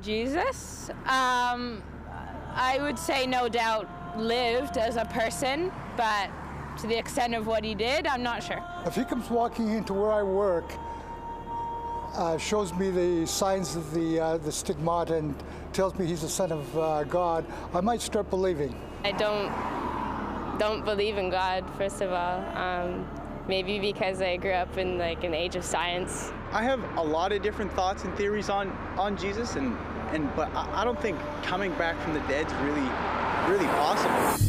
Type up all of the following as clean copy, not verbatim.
Jesus, I would say no doubt lived as a person, but to the extent of what he did, I'm not sure. If he comes walking into where I work, shows me the signs of the stigmata and tells me he's the Son of God, I might start believing. I don't believe in God, first of all. Maybe because I grew up in like an age of science. I have a lot of different thoughts and theories on Jesus, but I don't think coming back from the dead is really possible.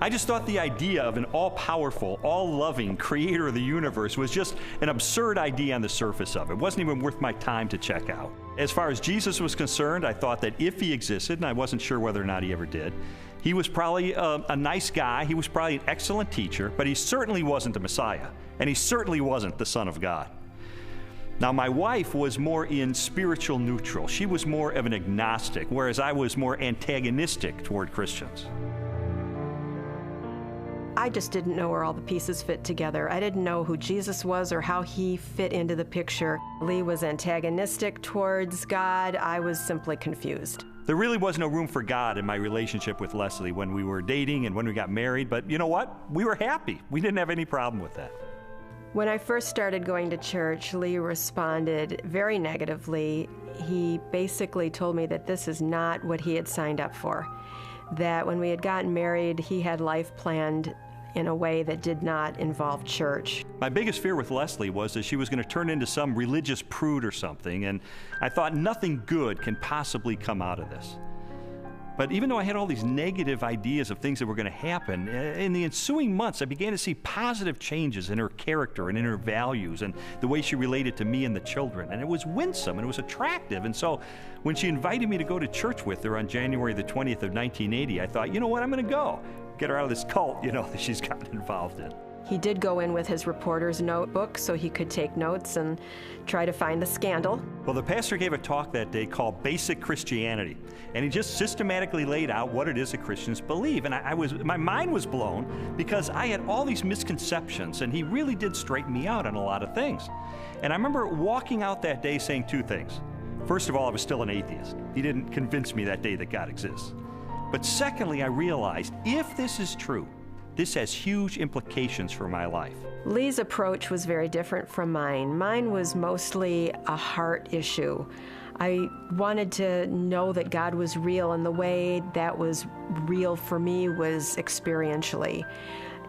I just thought the idea of an all-powerful, all-loving creator of the universe was just an absurd idea on the surface of it. It wasn't even worth my time to check out. As far as Jesus was concerned, I thought that if he existed, and I wasn't sure whether or not he ever did, he was probably a nice guy, he was probably an excellent teacher, but he certainly wasn't the Messiah, and he certainly wasn't the Son of God. Now, my wife was more in spiritual neutral. She was more of an agnostic, whereas I was more antagonistic toward Christians. I just didn't know where all the pieces fit together. I didn't know who Jesus was or how he fit into the picture. Lee was antagonistic towards God. I was simply confused. There really was no room for God in my relationship with Leslie when we were dating and when we got married, but you know what? We were happy. We didn't have any problem with that. When I first started going to church, Lee responded very negatively. He basically told me that this is not what he had signed up for, that when we had gotten married, he had life planned in a way that did not involve church. My biggest fear with Leslie was that she was going to turn into some religious prude or something, and I thought nothing good can possibly come out of this. But even though I had all these negative ideas of things that were going to happen, in the ensuing months I began to see positive changes in her character and in her values and the way she related to me and the children. And it was winsome and it was attractive. And so when she invited me to go to church with her on January the 20th of 1980, I thought, you know what, I'm going to go. Get her out of this cult, that she's gotten involved in. He did go in with his reporter's notebook so he could take notes and try to find the scandal. Well, the pastor gave a talk that day called Basic Christianity, and he just systematically laid out what it is that Christians believe. And my mind was blown because I had all these misconceptions, and he really did straighten me out on a lot of things. And I remember walking out that day saying two things. First of all, I was still an atheist. He didn't convince me that day that God exists. But secondly, I realized if this is true, this has huge implications for my life. Lee's approach was very different from mine. Mine was mostly a heart issue. I wanted to know that God was real, and the way that was real for me was experientially.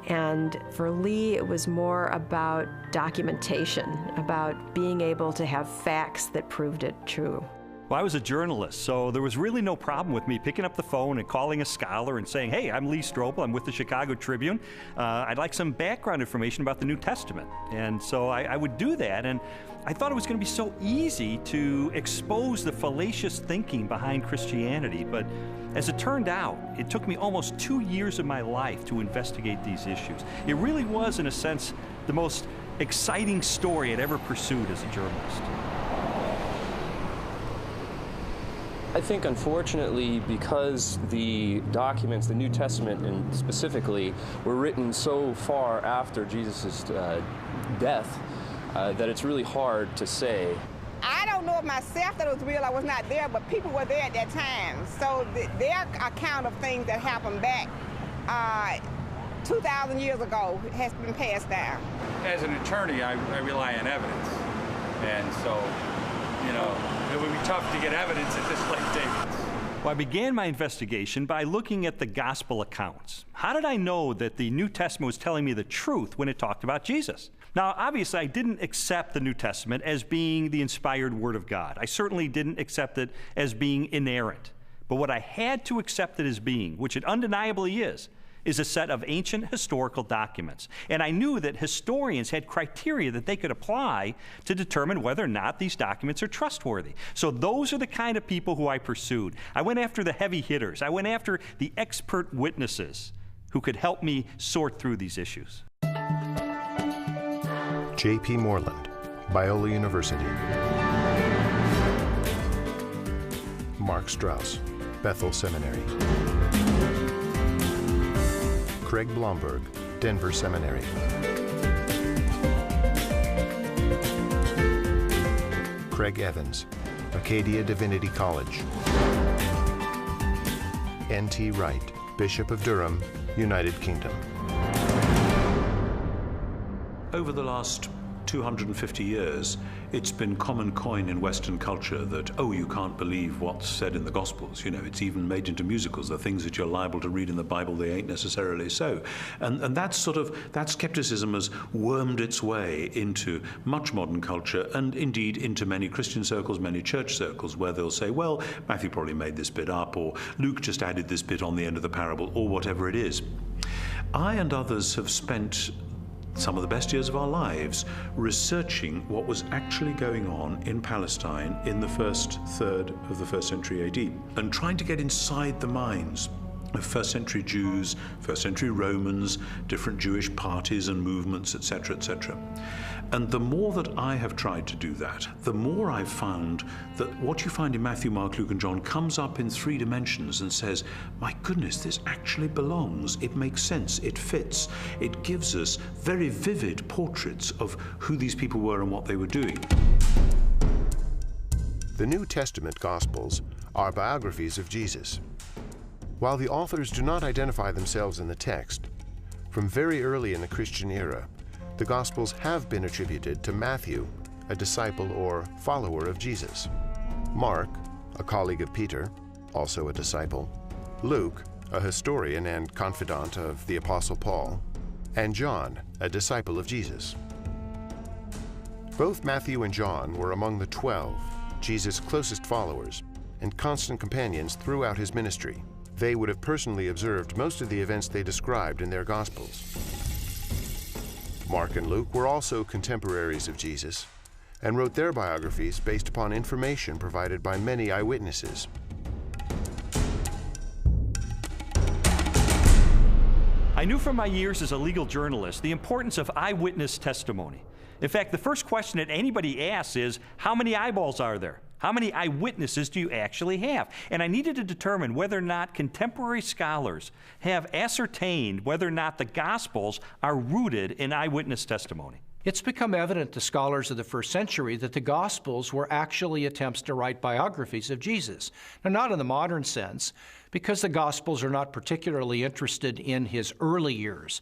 And for Lee, it was more about documentation, about being able to have facts that proved it true. Well, I was a journalist, so there was really no problem with me picking up the phone and calling a scholar and saying, hey, I'm Lee Strobel, I'm with the Chicago Tribune. I'd like some background information about the New Testament. And so I would do that, and I thought it was going to be so easy to expose the fallacious thinking behind Christianity. But as it turned out, it took me almost 2 years of my life to investigate these issues. It really was, in a sense, the most exciting story I'd ever pursued as a journalist. I think, unfortunately, because the documents, the New Testament and specifically, were written so far after Jesus' death, that it's really hard to say. I don't know of myself that it was real. I was not there, but people were there at that time. So their account of things that happened back 2,000 years ago has been passed down. As an attorney, I rely on evidence. And so, you know, it would be tough to get evidence at this late date. Well, I began my investigation by looking at the gospel accounts. How did I know that the New Testament was telling me the truth when it talked about Jesus? Now, obviously, I didn't accept the New Testament as being the inspired Word of God. I certainly didn't accept it as being inerrant. But what I had to accept it as being, which it undeniably is a set of ancient historical documents. And I knew that historians had criteria that they could apply to determine whether or not these documents are trustworthy. So those are the kind of people who I pursued. I went after the heavy hitters. I went after the expert witnesses who could help me sort through these issues. J.P. Moreland, Biola University. Mark Strauss, Bethel Seminary. Craig Blomberg, Denver Seminary. Craig Evans, Acadia Divinity College. N.T. Wright, Bishop of Durham, United Kingdom. Over the last 250 years, it's been common coin in Western culture that, oh, you can't believe what's said in the Gospels. You know, it's even made into musicals. The things that you're liable to read in the Bible, they ain't necessarily so. And that skepticism has wormed its way into much modern culture, and indeed into many Christian circles, many church circles, where they'll say, well, Matthew probably made this bit up, or Luke just added this bit on the end of the parable, or whatever it is. I and others have spent some of the best years of our lives researching what was actually going on in Palestine in the first third of the first century AD, and trying to get inside the minds of first century Jews, first century Romans, different Jewish parties and movements, etc., etc. And the more that I have tried to do that, the more I've found that what you find in Matthew, Mark, Luke, and John comes up in 3 dimensions and says, my goodness, this actually belongs. It makes sense. It fits. It gives us very vivid portraits of who these people were and what they were doing. The New Testament Gospels are biographies of Jesus. While the authors do not identify themselves in the text, from very early in the Christian era, the Gospels have been attributed to Matthew, a disciple or follower of Jesus; Mark, a colleague of Peter, also a disciple; Luke, a historian and confidant of the Apostle Paul; and John, a disciple of Jesus. Both Matthew and John were among the 12, Jesus' closest followers, and constant companions throughout his ministry. They would have personally observed most of the events they described in their Gospels. Mark and Luke were also contemporaries of Jesus and wrote their biographies based upon information provided by many eyewitnesses. I knew from my years as a legal journalist the importance of eyewitness testimony. In fact, the first question that anybody asks is, how many eyeballs are there? How many eyewitnesses do you actually have? And I needed to determine whether or not contemporary scholars have ascertained whether or not the Gospels are rooted in eyewitness testimony. It's become evident to scholars of the first century that the Gospels were actually attempts to write biographies of Jesus. Now, not in the modern sense, because the Gospels are not particularly interested in his early years.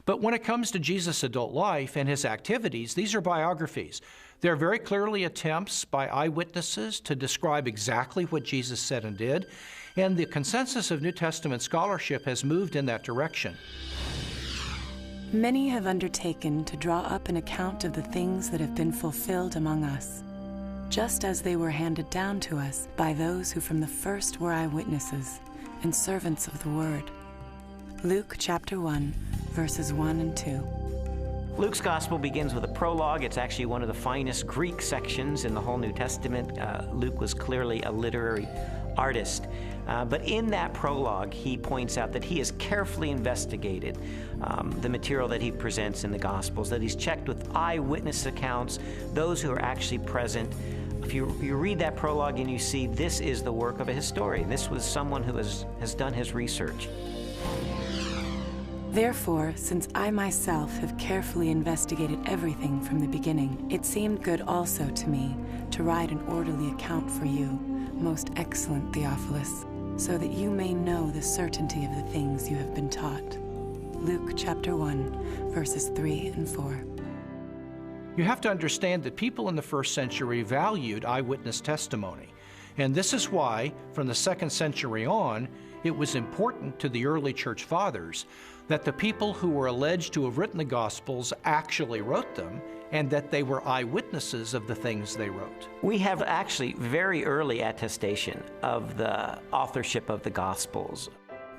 But when it comes to Jesus' adult life and his activities, these are biographies. They're very clearly attempts by eyewitnesses to describe exactly what Jesus said and did, and the consensus of New Testament scholarship has moved in that direction. Many have undertaken to draw up an account of the things that have been fulfilled among us, just as they were handed down to us by those who from the first were eyewitnesses and servants of the Word. Luke chapter 1, verses 1 and 2. Luke's gospel begins with a prologue. It's actually one of the finest Greek sections in the whole New Testament. Luke was clearly a literary artist. But in that prologue, he points out that he has carefully investigated the material that he presents in the Gospels, that he's checked with eyewitness accounts, those who are actually present. If you read that prologue and you see this is the work of a historian, this was someone who has done his research. Therefore, since I myself have carefully investigated everything from the beginning, it seemed good also to me to write an orderly account for you, most excellent Theophilus, so that you may know the certainty of the things you have been taught. Luke chapter 1, verses 3 and 4. You have to understand that people in the first century valued eyewitness testimony. And this is why, from the 2nd century on, it was important to the early church fathers that the people who were alleged to have written the Gospels actually wrote them, and that they were eyewitnesses of the things they wrote. We have actually very early attestation of the authorship of the Gospels.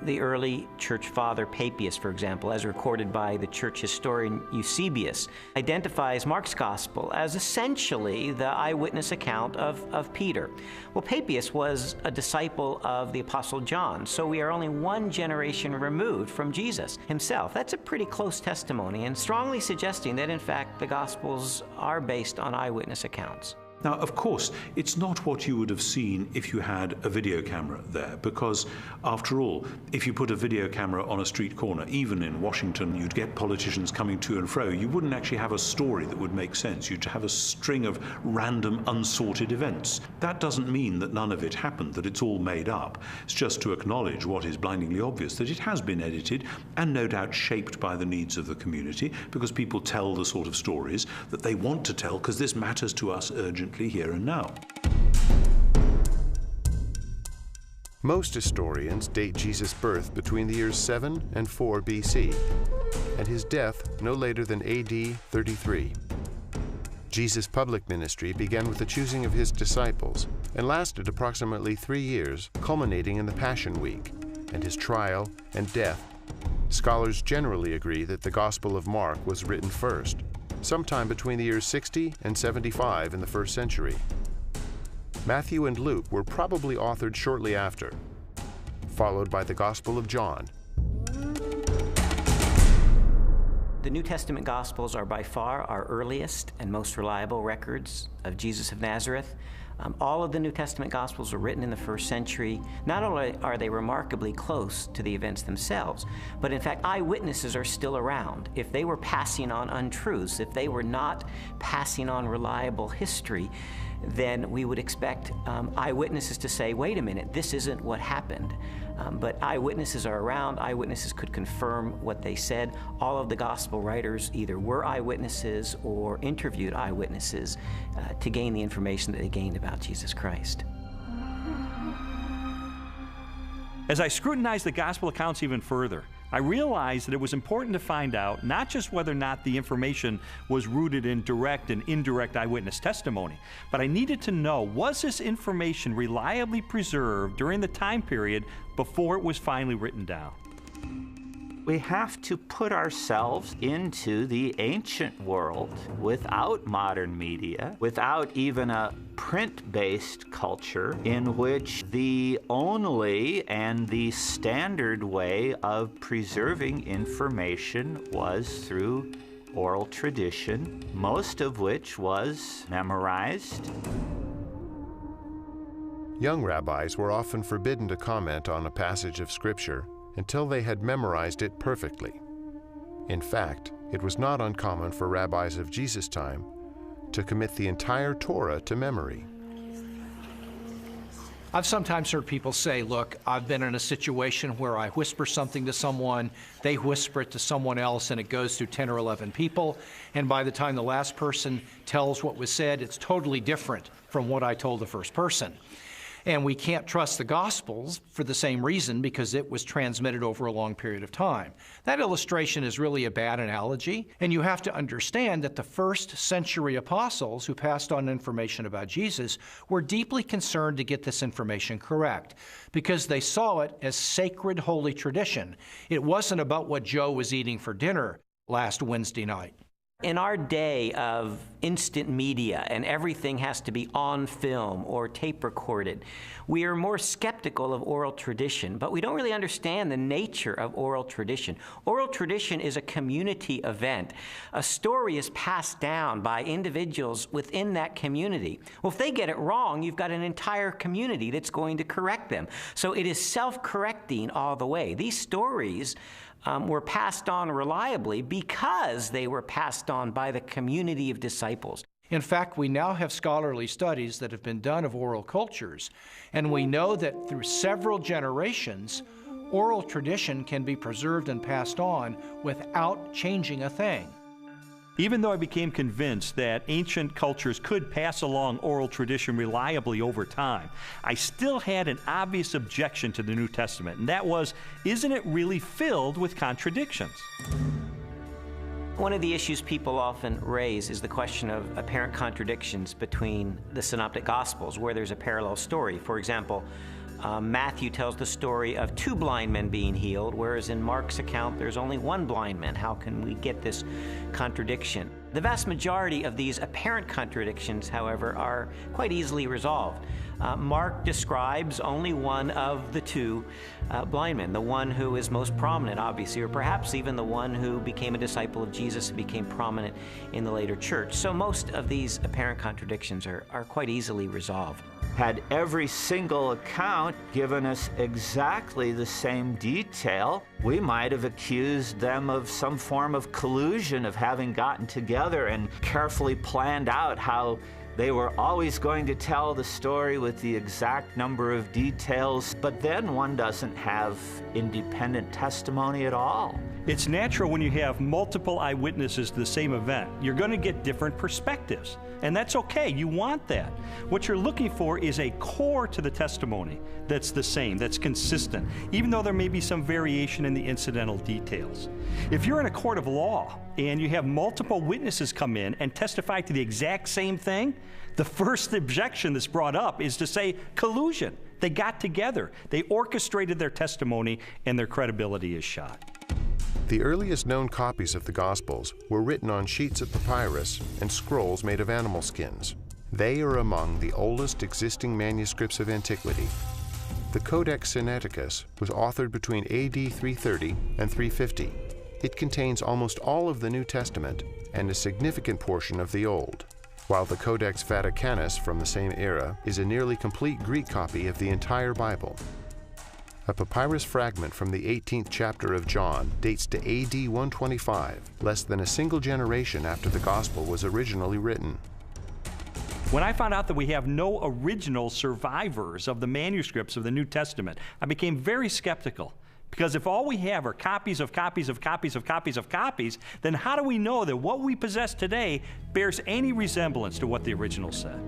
The early church father Papias, for example, as recorded by the church historian Eusebius, identifies Mark's gospel as essentially the eyewitness account of Peter. Well, Papias was a disciple of the Apostle John, so we are only one generation removed from Jesus himself. That's a pretty close testimony, and strongly suggesting that, in fact, the Gospels are based on eyewitness accounts. Now, of course, it's not what you would have seen if you had a video camera there, because, after all, if you put a video camera on a street corner, even in Washington, you'd get politicians coming to and fro. You wouldn't actually have a story that would make sense. You'd have a string of random, unsorted events. That doesn't mean that none of it happened, that it's all made up. It's just to acknowledge what is blindingly obvious, that it has been edited and no doubt shaped by the needs of the community, because people tell the sort of stories that they want to tell, because this matters to us urgently here and now. Most historians date Jesus' birth between the years 7 and 4 BC, and his death no later than AD 33. Jesus' public ministry began with the choosing of his disciples and lasted approximately 3 years, culminating in the Passion Week and his trial and death. Scholars generally agree that the Gospel of Mark was written first, sometime between the years 60 and 75 in the 1st century. Matthew and Luke were probably authored shortly after, followed by the Gospel of John. The New Testament Gospels are by far our earliest and most reliable records of Jesus of Nazareth. All of the New Testament Gospels were written in the 1st century. Not only are they remarkably close to the events themselves, but in fact, eyewitnesses are still around. If they were passing on untruths, if they were not passing on reliable history, then we would expect eyewitnesses to say, wait a minute, this isn't what happened. But eyewitnesses are around. Eyewitnesses could confirm what they said. All of the gospel writers either were eyewitnesses or interviewed eyewitnesses to gain the information that they gained about Jesus Christ. As I scrutinized the gospel accounts even further, I realized that it was important to find out not just whether or not the information was rooted in direct and indirect eyewitness testimony, but I needed to know, was this information reliably preserved during the time period before it was finally written down? We have to put ourselves into the ancient world without modern media, without even a print-based culture in which the only and the standard way of preserving information was through oral tradition, most of which was memorized. Young rabbis were often forbidden to comment on a passage of Scripture until they had memorized it perfectly. In fact, it was not uncommon for rabbis of Jesus' time to commit the entire Torah to memory. I've sometimes heard people say, look, I've been in a situation where I whisper something to someone, they whisper it to someone else, and it goes through 10 or 11 people, and by the time the last person tells what was said, it's totally different from what I told the first person. And we can't trust the Gospels for the same reason, because it was transmitted over a long period of time. That illustration is really a bad analogy, and you have to understand that the 1st century apostles who passed on information about Jesus were deeply concerned to get this information correct, because they saw it as sacred holy tradition. It wasn't about what Joe was eating for dinner last Wednesday night. In our day of instant media and everything has to be on film or tape recorded, we are more skeptical of oral tradition, but we don't really understand the nature of oral tradition. Oral tradition is a community event. A story is passed down by individuals within that community. Well, if they get it wrong, you've got an entire community that's going to correct them. So it is self-correcting all the way. These stories were passed on reliably because they were passed on by the community of disciples. In fact, we now have scholarly studies that have been done of oral cultures, and we know that through several generations, Oral tradition can be preserved and passed on without changing a thing. Even though I became convinced that ancient cultures could pass along oral tradition reliably over time, I still had an obvious objection to the New Testament, and that was, isn't it really filled with contradictions? One of the issues people often raise is the question of apparent contradictions between the Synoptic Gospels, where there's a parallel story. For example, Matthew tells the story of 2 blind men being healed, whereas in Mark's account there's only 1 blind man. How can we get this contradiction? The vast majority of these apparent contradictions, however, are quite easily resolved. Mark describes only one of the 2 blind men, the one who is most prominent, obviously, or perhaps even the one who became a disciple of Jesus and became prominent in the later church. So most of these apparent contradictions are quite easily resolved. Had every single account given us exactly the same detail, we might have accused them of some form of collusion, of having gotten together and carefully planned out how they were always going to tell the story with the exact number of details, but then one doesn't have independent testimony at all. It's natural when you have multiple eyewitnesses to the same event. You're going to get different perspectives, and that's okay. You want that. What you're looking for is a core to the testimony that's the same, that's consistent, even though there may be some variation in the incidental details. If you're in a court of law and you have multiple witnesses come in and testify to the exact same thing, the first objection that's brought up is to say collusion. They got together, they orchestrated their testimony, and their credibility is shot. The earliest known copies of the Gospels were written on sheets of papyrus and scrolls made of animal skins. They are among the oldest existing manuscripts of antiquity. The Codex Sinaiticus was authored between AD 330 and 350. It contains almost all of the New Testament and a significant portion of the Old, while the Codex Vaticanus from the same era is a nearly complete Greek copy of the entire Bible. A papyrus fragment from the 18th chapter of John dates to AD 125, less than a single generation after the Gospel was originally written. When I found out that we have no original survivors of the manuscripts of the New Testament, I became very skeptical. Because if all we have are copies of copies of copies of copies of copies, then how do we know that what we possess today bears any resemblance to what the original said?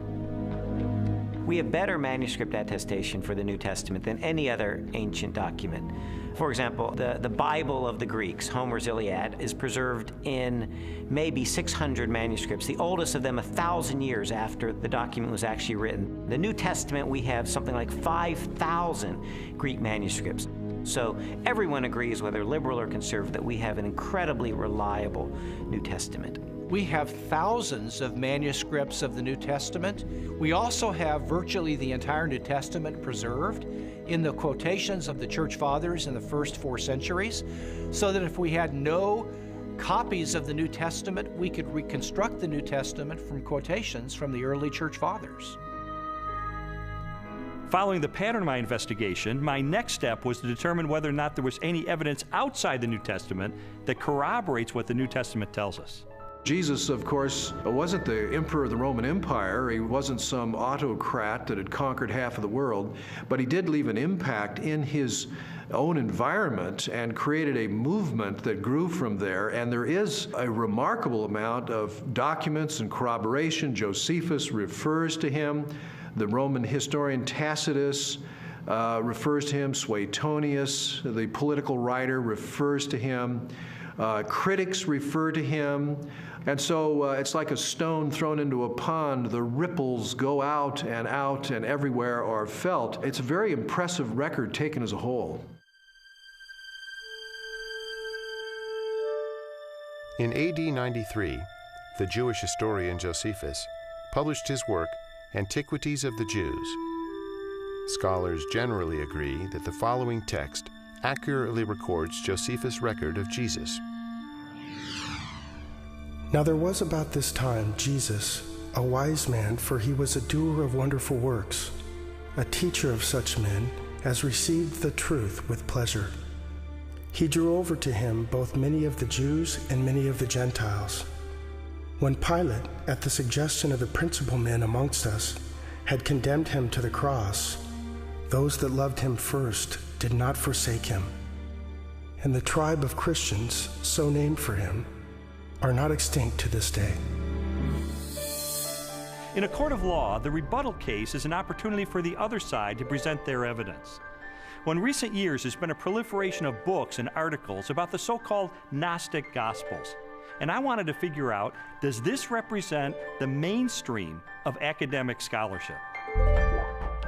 We have better manuscript attestation for the New Testament than any other ancient document. For example, the Bible of the Greeks, Homer's Iliad, is preserved in maybe 600 manuscripts, the oldest of them 1,000 years after the document was actually written. The New Testament, we have something like 5,000 Greek manuscripts. So everyone agrees, whether liberal or conservative, that we have an incredibly reliable New Testament. We have thousands of manuscripts of the New Testament. We also have virtually the entire New Testament preserved in the quotations of the Church Fathers in the first 4 centuries, so that if we had no copies of the New Testament, we could reconstruct the New Testament from quotations from the early Church Fathers. Following the pattern of my investigation, my next step was to determine whether or not there was any evidence outside the New Testament that corroborates what the New Testament tells us. Jesus, of course, wasn't the emperor of the Roman Empire. He wasn't some autocrat that had conquered half of the world, but he did leave an impact in his own environment and created a movement that grew from there. And there is a remarkable amount of documents and corroboration. Josephus refers to him. The Roman historian Tacitus refers to him. Suetonius, the political writer, refers to him. Critics refer to him. And so it's like a stone thrown into a pond. The ripples go out and everywhere are felt. It's a very impressive record taken as a whole. In AD 93, the Jewish historian Josephus published his work, Antiquities of the Jews. Scholars generally agree that the following text accurately records Josephus' record of Jesus. Now there was about this time Jesus, a wise man, for he was a doer of wonderful works, a teacher of such men as received the truth with pleasure. He drew over to him both many of the Jews and many of the Gentiles. When Pilate, at the suggestion of the principal men amongst us, had condemned him to the cross, Those that loved him first did not forsake him. And the tribe of Christians, so named for him, are not extinct to this day. In a court of law, the rebuttal case is an opportunity for the other side to present their evidence. Well, in recent years, there's been a proliferation of books and articles about the so-called Gnostic Gospels. And I wanted to figure out, does this represent the mainstream of academic scholarship?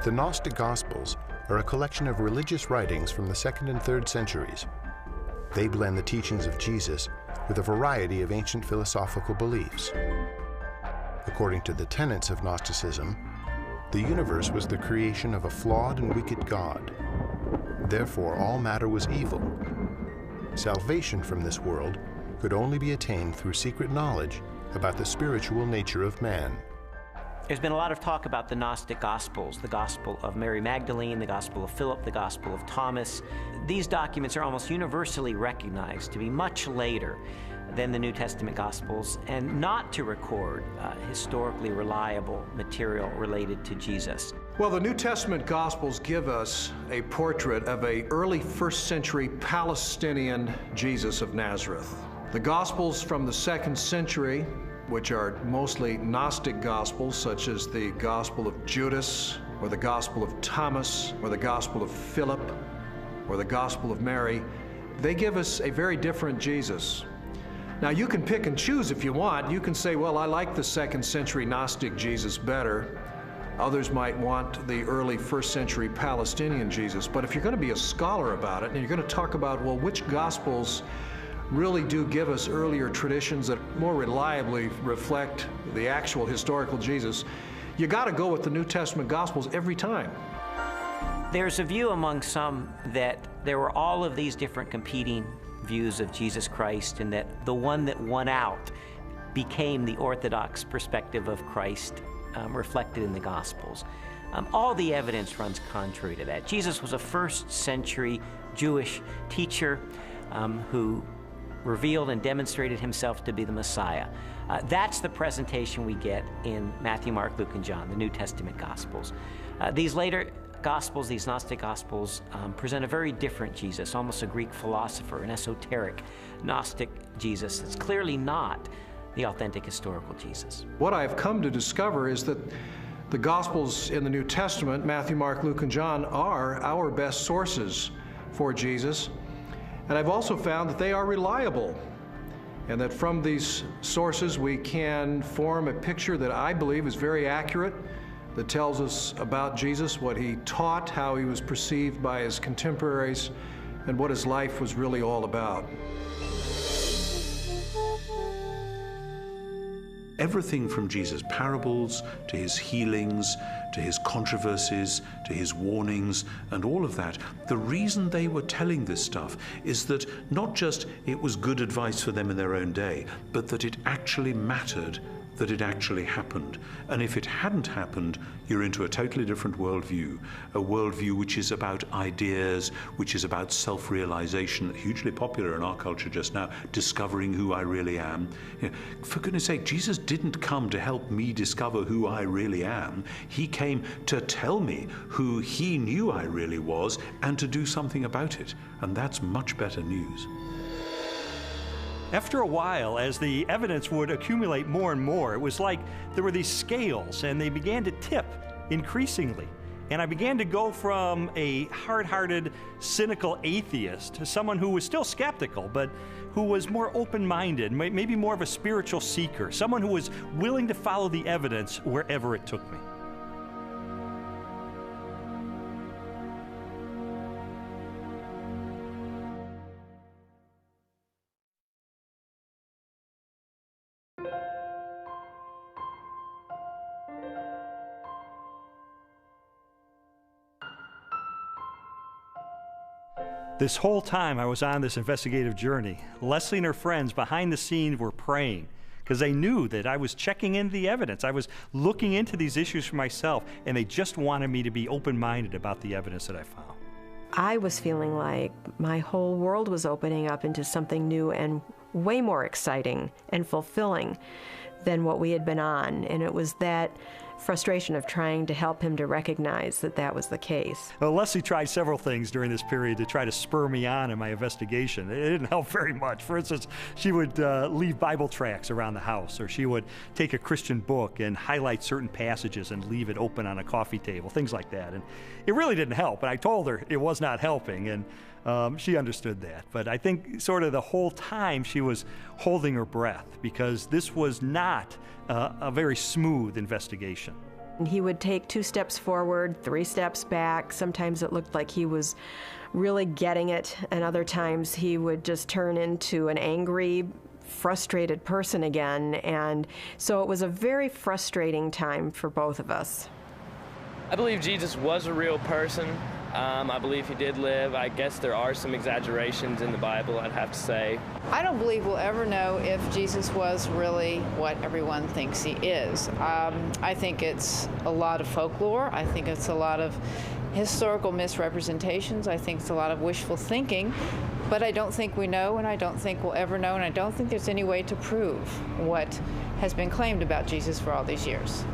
The Gnostic Gospels are a collection of religious writings from the 2nd and 3rd centuries. They blend the teachings of Jesus with a variety of ancient philosophical beliefs. According to the tenets of Gnosticism, the universe was the creation of a flawed and wicked God. Therefore, all matter was evil. Salvation from this world could only be attained through secret knowledge about the spiritual nature of man. There's been a lot of talk about the Gnostic Gospels, the Gospel of Mary Magdalene, the Gospel of Philip, the Gospel of Thomas. These documents are almost universally recognized to be much later than the New Testament Gospels and not to record historically reliable material related to Jesus. Well, the New Testament Gospels give us a portrait of an early 1st century Palestinian Jesus of Nazareth. The Gospels from the 2nd century, which are mostly Gnostic Gospels, such as the Gospel of Judas, or the Gospel of Thomas, or the Gospel of Philip, or the Gospel of Mary, they give us a very different Jesus. Now, you can pick and choose if you want. You can say, well, I like the 2nd century Gnostic Jesus better. Others might want the early 1st century Palestinian Jesus. But if you're going to be a scholar about it, and you're going to talk about, well, which Gospels really do give us earlier traditions that more reliably reflect the actual historical Jesus, you got to go with the New Testament Gospels every time. There's a view among some that there were all of these different competing views of Jesus Christ, and that the one that won out became the orthodox perspective of Christ reflected in the Gospels. All the evidence runs contrary to that. Jesus was a 1st century Jewish teacher who revealed and demonstrated himself to be the Messiah. That's the presentation we get in Matthew, Mark, Luke, and John, the New Testament Gospels. These later Gospels, these Gnostic Gospels, present a very different Jesus, almost a Greek philosopher, an esoteric Gnostic Jesus. It's clearly not the authentic historical Jesus. What I've come to discover is that the Gospels in the New Testament, Matthew, Mark, Luke, and John, are our best sources for Jesus. And I've also found that they are reliable, and that from these sources we can form a picture that I believe is very accurate, that tells us about Jesus, what he taught, how he was perceived by his contemporaries, and what his life was really all about. Everything from Jesus' parables to his healings, to his controversies, to his warnings, and all of that, the reason they were telling this stuff is that not just it was good advice for them in their own day, but that it actually mattered, that it actually happened. And if it hadn't happened, you're into a totally different worldview, a worldview which is about ideas, which is about self-realization, hugely popular in our culture just now, discovering who I really am. You know, for goodness sake, Jesus didn't come to help me discover who I really am. He came to tell me who he knew I really was and to do something about it. And that's much better news. After a while, as the evidence would accumulate more and more, it was like there were these scales and they began to tip increasingly. And I began to go from a hard-hearted, cynical atheist to someone who was still skeptical, but who was more open-minded, maybe more of a spiritual seeker, someone who was willing to follow the evidence wherever it took me. This whole time I was on this investigative journey, Leslie and her friends behind the scenes were praying because they knew that I was checking into the evidence. I was looking into these issues for myself, and they just wanted me to be open-minded about the evidence that I found. I was feeling like my whole world was opening up into something new and way more exciting and fulfilling than what we had been on. And it was that frustration of trying to help him to recognize that that was the case. Well, Leslie tried several things during this period to try to spur me on in my investigation. It didn't help very much. For instance, she would leave Bible tracts around the house, or she would take a Christian book and highlight certain passages and leave it open on a coffee table, things like that. And it really didn't help, but I told her it was not helping, and she understood that. But I think sort of the whole time she was holding her breath, because this was not a very smooth investigation. He would take 2 steps forward, 3 steps back. Sometimes it looked like he was really getting it, and other times he would just turn into an angry, frustrated person again. And so it was a very frustrating time for both of us. I believe Jesus was a real person. I believe he did live. I guess there are some exaggerations in the Bible, I'd have to say. I don't believe we'll ever know if Jesus was really what everyone thinks he is. I think it's a lot of folklore. I think it's a lot of historical misrepresentations. I think it's a lot of wishful thinking. But I don't think we know, and I don't think we'll ever know, and I don't think there's any way to prove what has been claimed about Jesus for all these years.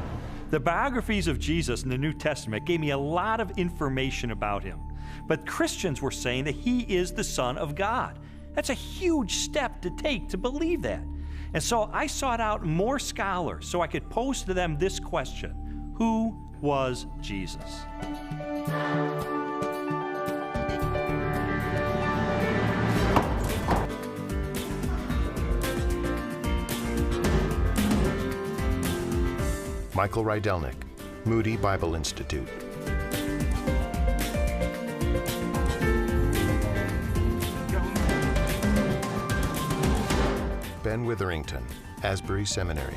The biographies of Jesus in the New Testament gave me a lot of information about him. But Christians were saying that he is the Son of God. That's a huge step to take to believe that. And so I sought out more scholars so I could pose to them this question: who was Jesus? Michael Rydelnik, Moody Bible Institute. Ben Witherington, Asbury Seminary.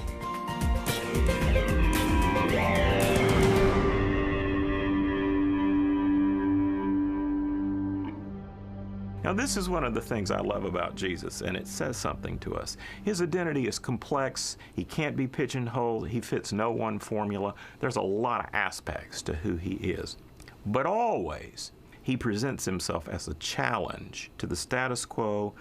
Now, this is one of the things I love about Jesus, and it says something to us. His identity is complex. He can't be pigeonholed. He fits no one formula. There's a lot of aspects to who he is. But always, he presents himself as a challenge to the status quo,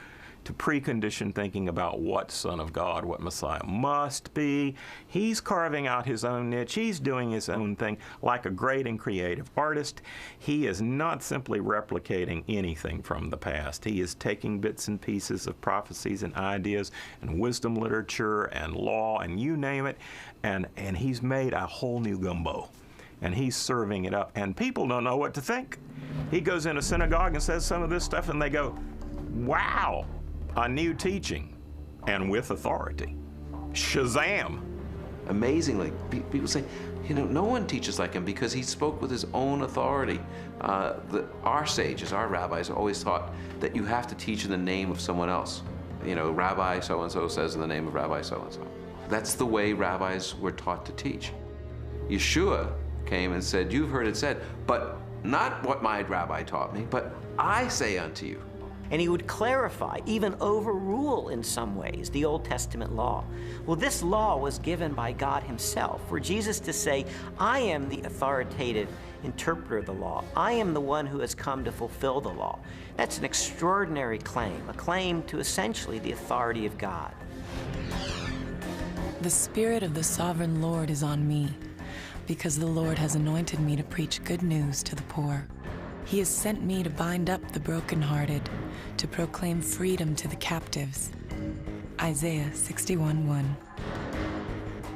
to preconditioned thinking about what Son of God, what Messiah must be. He's carving out his own niche. He's doing his own thing like a great and creative artist. He is not simply replicating anything from the past. He is taking bits and pieces of prophecies and ideas and wisdom literature and law and you name it, and he's made a whole new gumbo. And he's serving it up, and people don't know what to think. He goes in a synagogue and says some of this stuff, and they go, wow, a new teaching, and with authority. Shazam! Amazingly, people say, you know, no one teaches like him because he spoke with his own authority. Our sages, our rabbis, always taught that you have to teach in the name of someone else. You know, Rabbi so-and-so says in the name of Rabbi so-and-so. That's the way rabbis were taught to teach. Yeshua came and said, you've heard it said, but not what my rabbi taught me, but I say unto you. And he would clarify, even overrule in some ways, the Old Testament law. Well, this law was given by God himself, for Jesus to say, I am the authoritative interpreter of the law. I am the one who has come to fulfill the law. That's an extraordinary claim, a claim to essentially the authority of God. The Spirit of the Sovereign Lord is on me, because the Lord has anointed me to preach good news to the poor. He has sent me to bind up the brokenhearted, to proclaim freedom to the captives. Isaiah 61:1.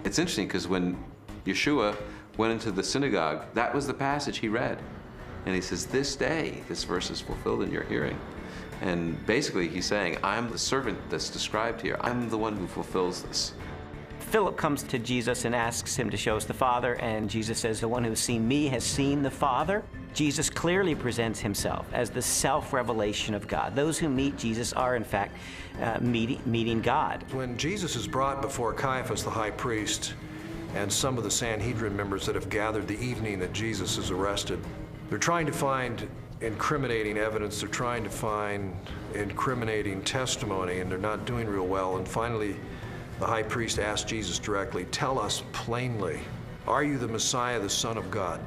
It's interesting because when Yeshua went into the synagogue, that was the passage he read. And he says, this day, this verse is fulfilled in your hearing. And basically he's saying, I'm the servant that's described here. I'm the one who fulfills this. Philip comes to Jesus and asks him to show us the Father, and Jesus says, the one who has seen me has seen the Father. Jesus clearly presents himself as the self-revelation of God. Those who meet Jesus are, in fact, meeting God. When Jesus is brought before Caiaphas, the high priest, and some of the Sanhedrin members that have gathered the evening that Jesus is arrested, they're trying to find incriminating evidence, they're trying to find incriminating testimony, and they're not doing real well. And finally, the high priest asked Jesus directly, tell us plainly, are you the Messiah, the Son of God?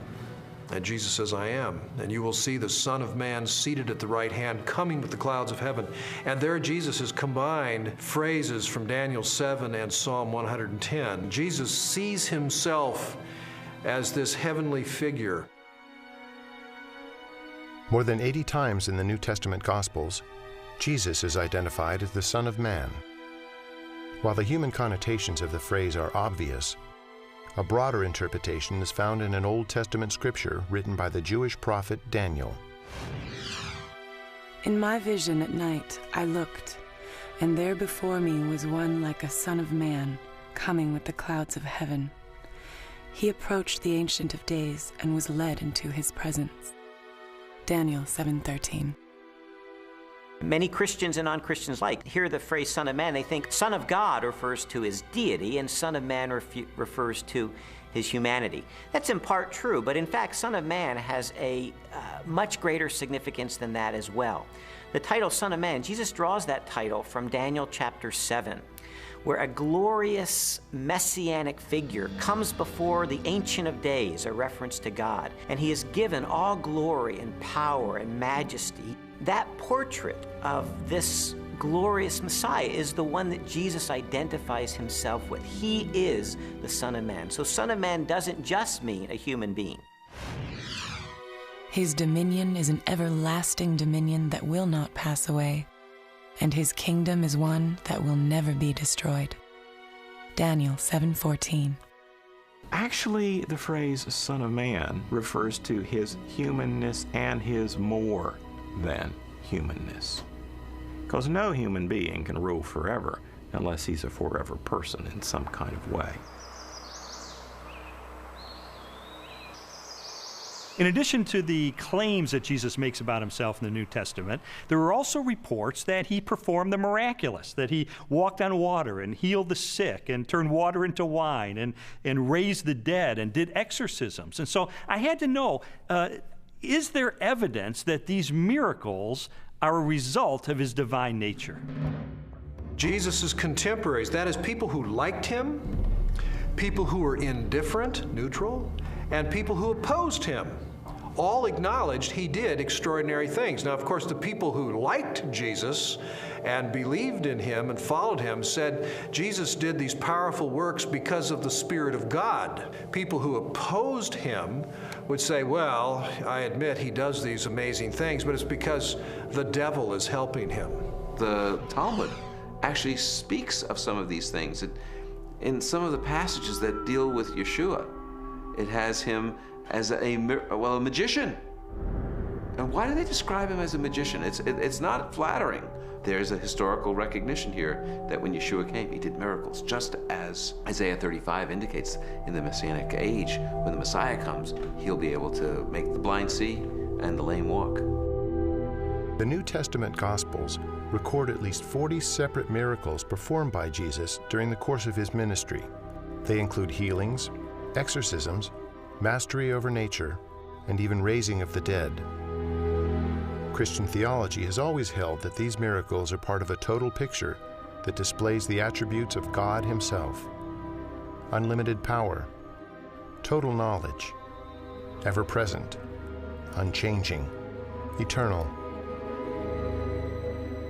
And Jesus says, I am. And you will see the Son of Man seated at the right hand, coming with the clouds of heaven. And there Jesus has combined phrases from Daniel 7 and Psalm 110. Jesus sees himself as this heavenly figure. More than 80 times in the New Testament Gospels, Jesus is identified as the Son of Man. While the human connotations of the phrase are obvious, a broader interpretation is found in an Old Testament scripture written by the Jewish prophet Daniel. In my vision at night I looked, and there before me was one like a son of man, coming with the clouds of heaven. He approached the Ancient of Days and was led into his presence. Daniel 7:13. Many Christians and non-Christians alike hear the phrase Son of Man, they think Son of God refers to his deity and Son of Man refers to his humanity. That's in part true, but in fact Son of Man has a much greater significance than that as well. The title Son of Man, Jesus draws that title from Daniel chapter 7, where a glorious messianic figure comes before the Ancient of Days, a reference to God, and he is given all glory and power and majesty. That portrait of this glorious Messiah is the one that Jesus identifies himself with. He is the Son of Man. So Son of Man doesn't just mean a human being. His dominion is an everlasting dominion that will not pass away, and his kingdom is one that will never be destroyed. Daniel 7:14. Actually, the phrase Son of Man refers to his humanness and his more than humanness. Because no human being can rule forever unless he's a forever person in some kind of way. In addition to the claims that Jesus makes about himself in the New Testament, there are also reports that he performed the miraculous, that he walked on water and healed the sick and turned water into wine and raised the dead and did exorcisms. And so I had to know, is there evidence that these miracles are a result of his divine nature? Jesus' contemporaries, that is, people who liked him, people who were indifferent, neutral, and people who opposed him, all acknowledged he did extraordinary things. Now, of course, the people who liked Jesus and believed in him and followed him said Jesus did these powerful works because of the Spirit of God. People who opposed him would say, well, I admit he does these amazing things, but it's because the devil is helping him. The Talmud actually speaks of some of these things. In some of the passages that deal with Yeshua, it has him as a magician. And why do they describe him as a magician? It's not flattering. There's a historical recognition here that when Yeshua came, he did miracles, just as Isaiah 35 indicates in the Messianic age. When the Messiah comes, he'll be able to make the blind see and the lame walk. The New Testament Gospels record at least 40 separate miracles performed by Jesus during the course of his ministry. They include healings, exorcisms, mastery over nature, and even raising of the dead. Christian theology has always held that these miracles are part of a total picture that displays the attributes of God himself: unlimited power, total knowledge, ever-present, unchanging, eternal.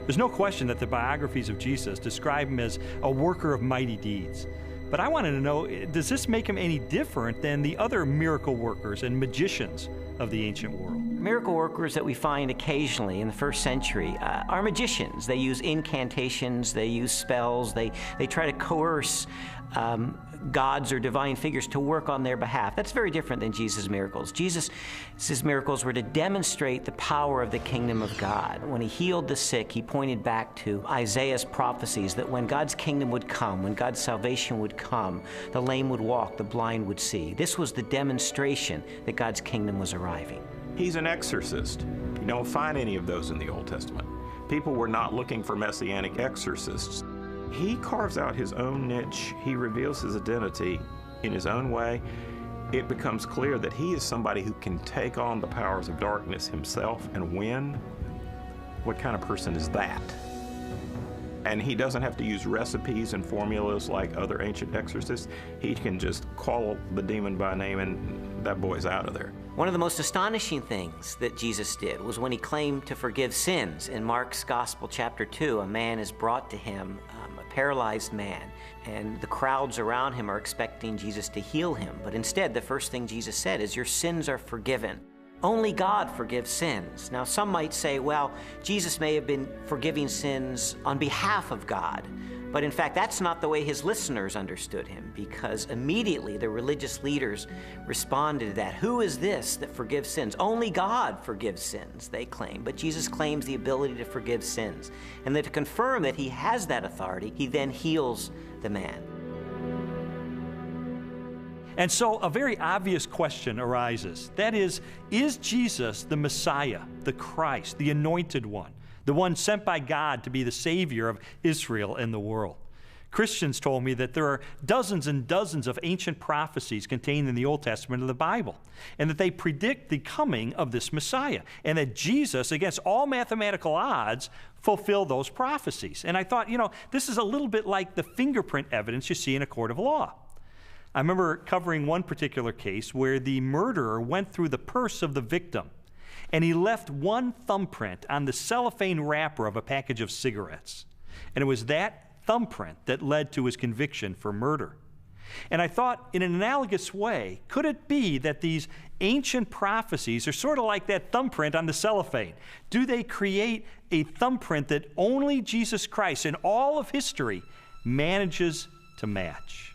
There's no question that the biographies of Jesus describe him as a worker of mighty deeds. But I wanted to know, does this make him any different than the other miracle workers and magicians of the ancient world? Miracle workers that we find occasionally in the first century are magicians. They use incantations, they use spells, they try to coerce gods or divine figures to work on their behalf. That's very different than Jesus' miracles. Jesus' miracles were to demonstrate the power of the kingdom of God. When he healed the sick, he pointed back to Isaiah's prophecies that when God's kingdom would come, when God's salvation would come, the lame would walk, the blind would see. This was the demonstration that God's kingdom was arriving. He's an exorcist. You don't find any of those in the Old Testament. People were not looking for messianic exorcists. He carves out his own niche. He reveals his identity in his own way. It becomes clear that he is somebody who can take on the powers of darkness himself and win. What kind of person is that? And he doesn't have to use recipes and formulas like other ancient exorcists. He can just call the demon by name and that boy's out of there. One of the most astonishing things that Jesus did was when he claimed to forgive sins. In Mark's Gospel, chapter 2, a man is brought to him, a paralyzed man, and the crowds around him are expecting Jesus to heal him. But instead, the first thing Jesus said is, "Your sins are forgiven." Only God forgives sins. Now, some might say, well, Jesus may have been forgiving sins on behalf of God. But in fact, that's not the way his listeners understood him, because immediately the religious leaders responded to that. Who is this that forgives sins? Only God forgives sins, they claim. But Jesus claims the ability to forgive sins. And that to confirm that he has that authority, he then heals the man. And so a very obvious question arises. That is Jesus the Messiah, the Christ, the Anointed One, the one sent by God to be the Savior of Israel and the world? Christians told me that there are dozens and dozens of ancient prophecies contained in the Old Testament of the Bible, and that they predict the coming of this Messiah, and that Jesus, against all mathematical odds, fulfilled those prophecies. And I thought, this is a little bit like the fingerprint evidence you see in a court of law. I remember covering one particular case where the murderer went through the purse of the victim, and he left one thumbprint on the cellophane wrapper of a package of cigarettes. And it was that thumbprint that led to his conviction for murder. And I thought, in an analogous way, could it be that these ancient prophecies are sort of like that thumbprint on the cellophane? Do they create a thumbprint that only Jesus Christ in all of history manages to match?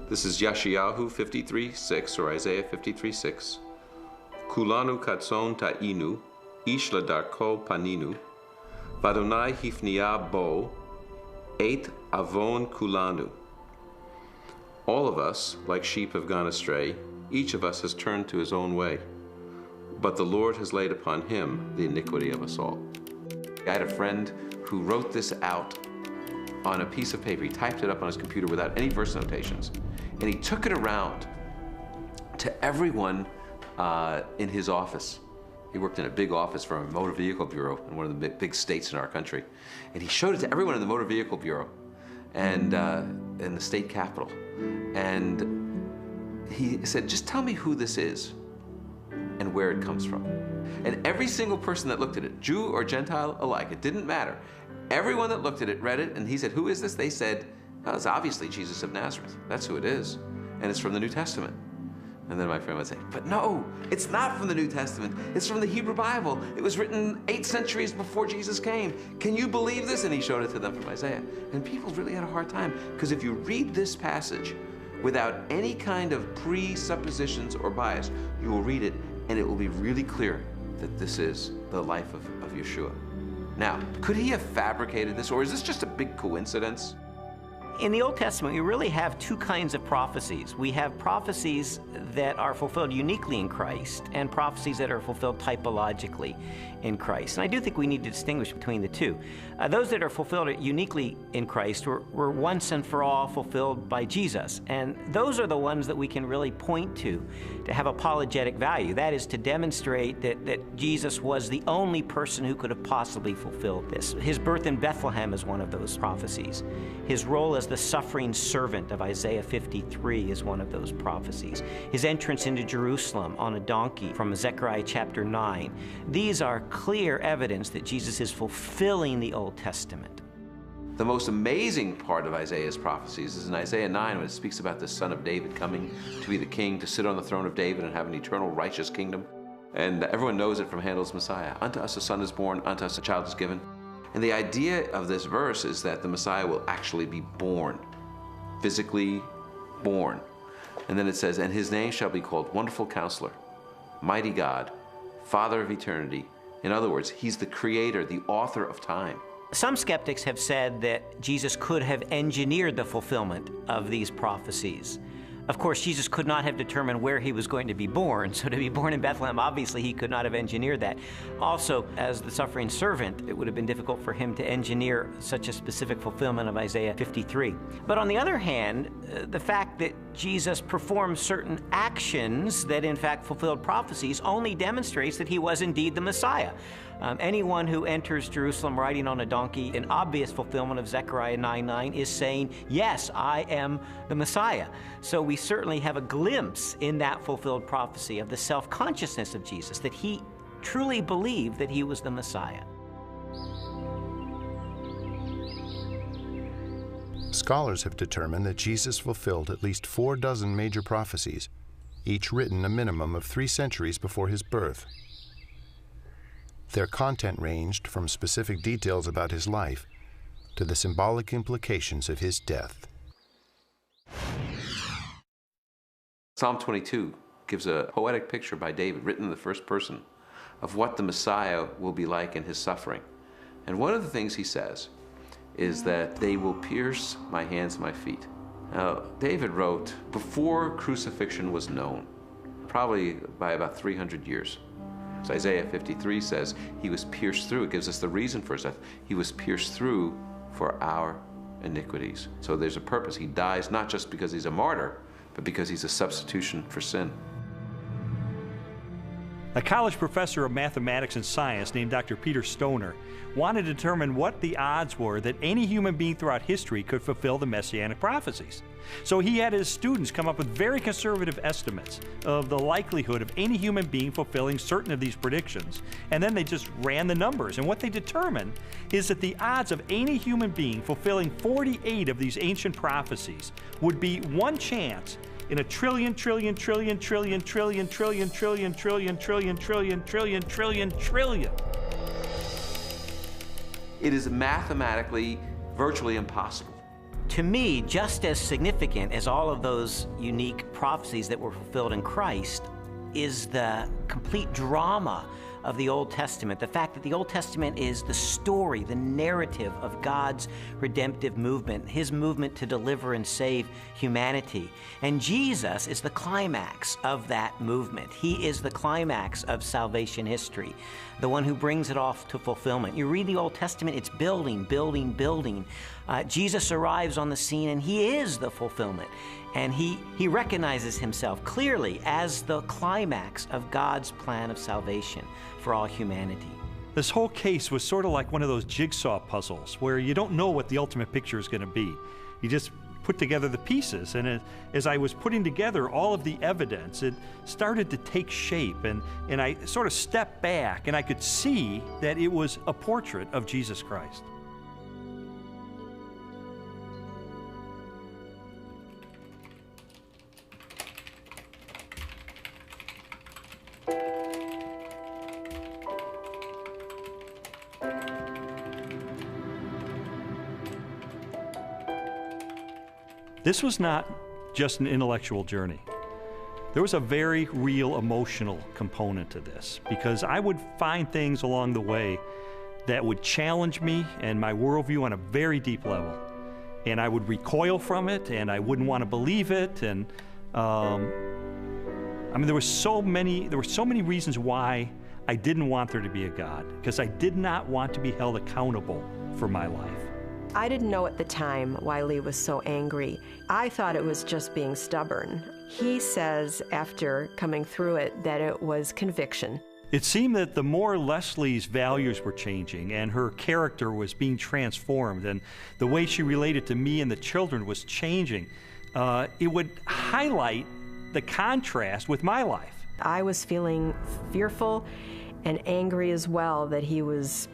This is Yeshayahu 53:6, or Isaiah 53:6. Kulanu katson ta'inu, ish ladarko paninu, vadonai hifnia bo, et avon kulanu. All of us, like sheep, have gone astray. Each of us has turned to his own way. But the Lord has laid upon him the iniquity of us all. I had a friend who wrote this out on a piece of paper. He typed it up on his computer without any verse notations. And he took it around to everyone in his office. He worked in a big office for a motor vehicle bureau in one of the big states in our country. And he showed it to everyone in the motor vehicle bureau and in the state capitol. And he said, just tell me who this is and where it comes from. And every single person that looked at it, Jew or Gentile alike, it didn't matter. Everyone that looked at it read it, and he said, who is this? They said, oh, it's obviously Jesus of Nazareth. That's who it is. And it's from the New Testament. And then my friend would say, but no, it's not from the New Testament. It's from the Hebrew Bible. It was written 8 centuries before Jesus came. Can you believe this? And he showed it to them from Isaiah. And people really had a hard time, because if you read this passage without any kind of presuppositions or bias, you will read it, and it will be really clear that this is the life of Yeshua. Now, could he have fabricated this, or is this just a big coincidence? In the Old Testament, we really have 2 kinds of prophecies. We have prophecies that are fulfilled uniquely in Christ, and prophecies that are fulfilled typologically in Christ. And I do think we need to distinguish between the two. Those that are fulfilled uniquely in Christ were once and for all fulfilled by Jesus. And those are the ones that we can really point to have apologetic value. That is, to demonstrate that Jesus was the only person who could have possibly fulfilled this. His birth in Bethlehem is one of those prophecies. His role as the suffering servant of Isaiah 53 is one of those prophecies. His entrance into Jerusalem on a donkey from Zechariah chapter 9. These are clear evidence that Jesus is fulfilling the Old Testament. The most amazing part of Isaiah's prophecies is in Isaiah 9, when it speaks about the Son of David coming to be the king, to sit on the throne of David and have an eternal righteous kingdom. And everyone knows it from Handel's Messiah. Unto us a son is born, unto us a child is given. And the idea of this verse is that the Messiah will actually be born, physically born. And then it says, and his name shall be called Wonderful Counselor, Mighty God, Father of Eternity. In other words, he's the creator, the author of time. Some skeptics have said that Jesus could have engineered the fulfillment of these prophecies. Of course, Jesus could not have determined where he was going to be born, so to be born in Bethlehem, obviously he could not have engineered that. Also, as the suffering servant, it would have been difficult for him to engineer such a specific fulfillment of Isaiah 53. But on the other hand, the fact that Jesus performed certain actions that in fact fulfilled prophecies only demonstrates that he was indeed the Messiah. Anyone who enters Jerusalem riding on a donkey in obvious fulfillment of Zechariah 9:9 is saying, yes, I am the Messiah. So we certainly have a glimpse in that fulfilled prophecy of the self-consciousness of Jesus, that he truly believed that he was the Messiah. Scholars have determined that Jesus fulfilled at least 4 dozen major prophecies, each written a minimum of 3 centuries before his birth. Their content ranged from specific details about his life to the symbolic implications of his death. Psalm 22 gives a poetic picture by David, written in the first person, of what the Messiah will be like in his suffering. And one of the things he says is that they will pierce my hands and my feet. Now, David wrote before crucifixion was known, probably by about 300 years. So Isaiah 53 says he was pierced through. It gives us the reason for his death. He was pierced through for our iniquities. So there's a purpose. He dies not just because he's a martyr, but because he's a substitution for sin. A college professor of mathematics and science named Dr. Peter Stoner wanted to determine what the odds were that any human being throughout history could fulfill the messianic prophecies. So he had his students come up with very conservative estimates of the likelihood of any human being fulfilling certain of these predictions. And then they just ran the numbers. And what they determined is that the odds of any human being fulfilling 48 of these ancient prophecies would be 1 chance in a trillion. It is mathematically virtually impossible. To me, just as significant as all of those unique prophecies that were fulfilled in Christ is the complete drama of the Old Testament. The fact that the Old Testament is the story, the narrative of God's redemptive movement, his movement to deliver and save humanity. And Jesus is the climax of that movement. He is the climax of salvation history, the one who brings it off to fulfillment. You read the Old Testament, it's building, building, building. Jesus arrives on the scene and he is the fulfillment. And he recognizes himself clearly as the climax of God's plan of salvation for all humanity. This whole case was sort of like one of those jigsaw puzzles where you don't know what the ultimate picture is going to be. You just put together the pieces, and as I was putting together all of the evidence, it started to take shape, and I sort of stepped back and I could see that it was a portrait of Jesus Christ. This was not just an intellectual journey. There was a very real emotional component to this, because I would find things along the way that would challenge me and my worldview on a very deep level. And I would recoil from it, and I wouldn't want to believe it. And I mean, there were so many reasons why I didn't want there to be a God, because I did not want to be held accountable for my life. I didn't know at the time why Lee was so angry. I thought it was just being stubborn. He says, after coming through it, that it was conviction. It seemed that the more Leslie's values were changing and her character was being transformed and the way she related to me and the children was changing, it would highlight the contrast with my life. I was feeling fearful and angry as well that he was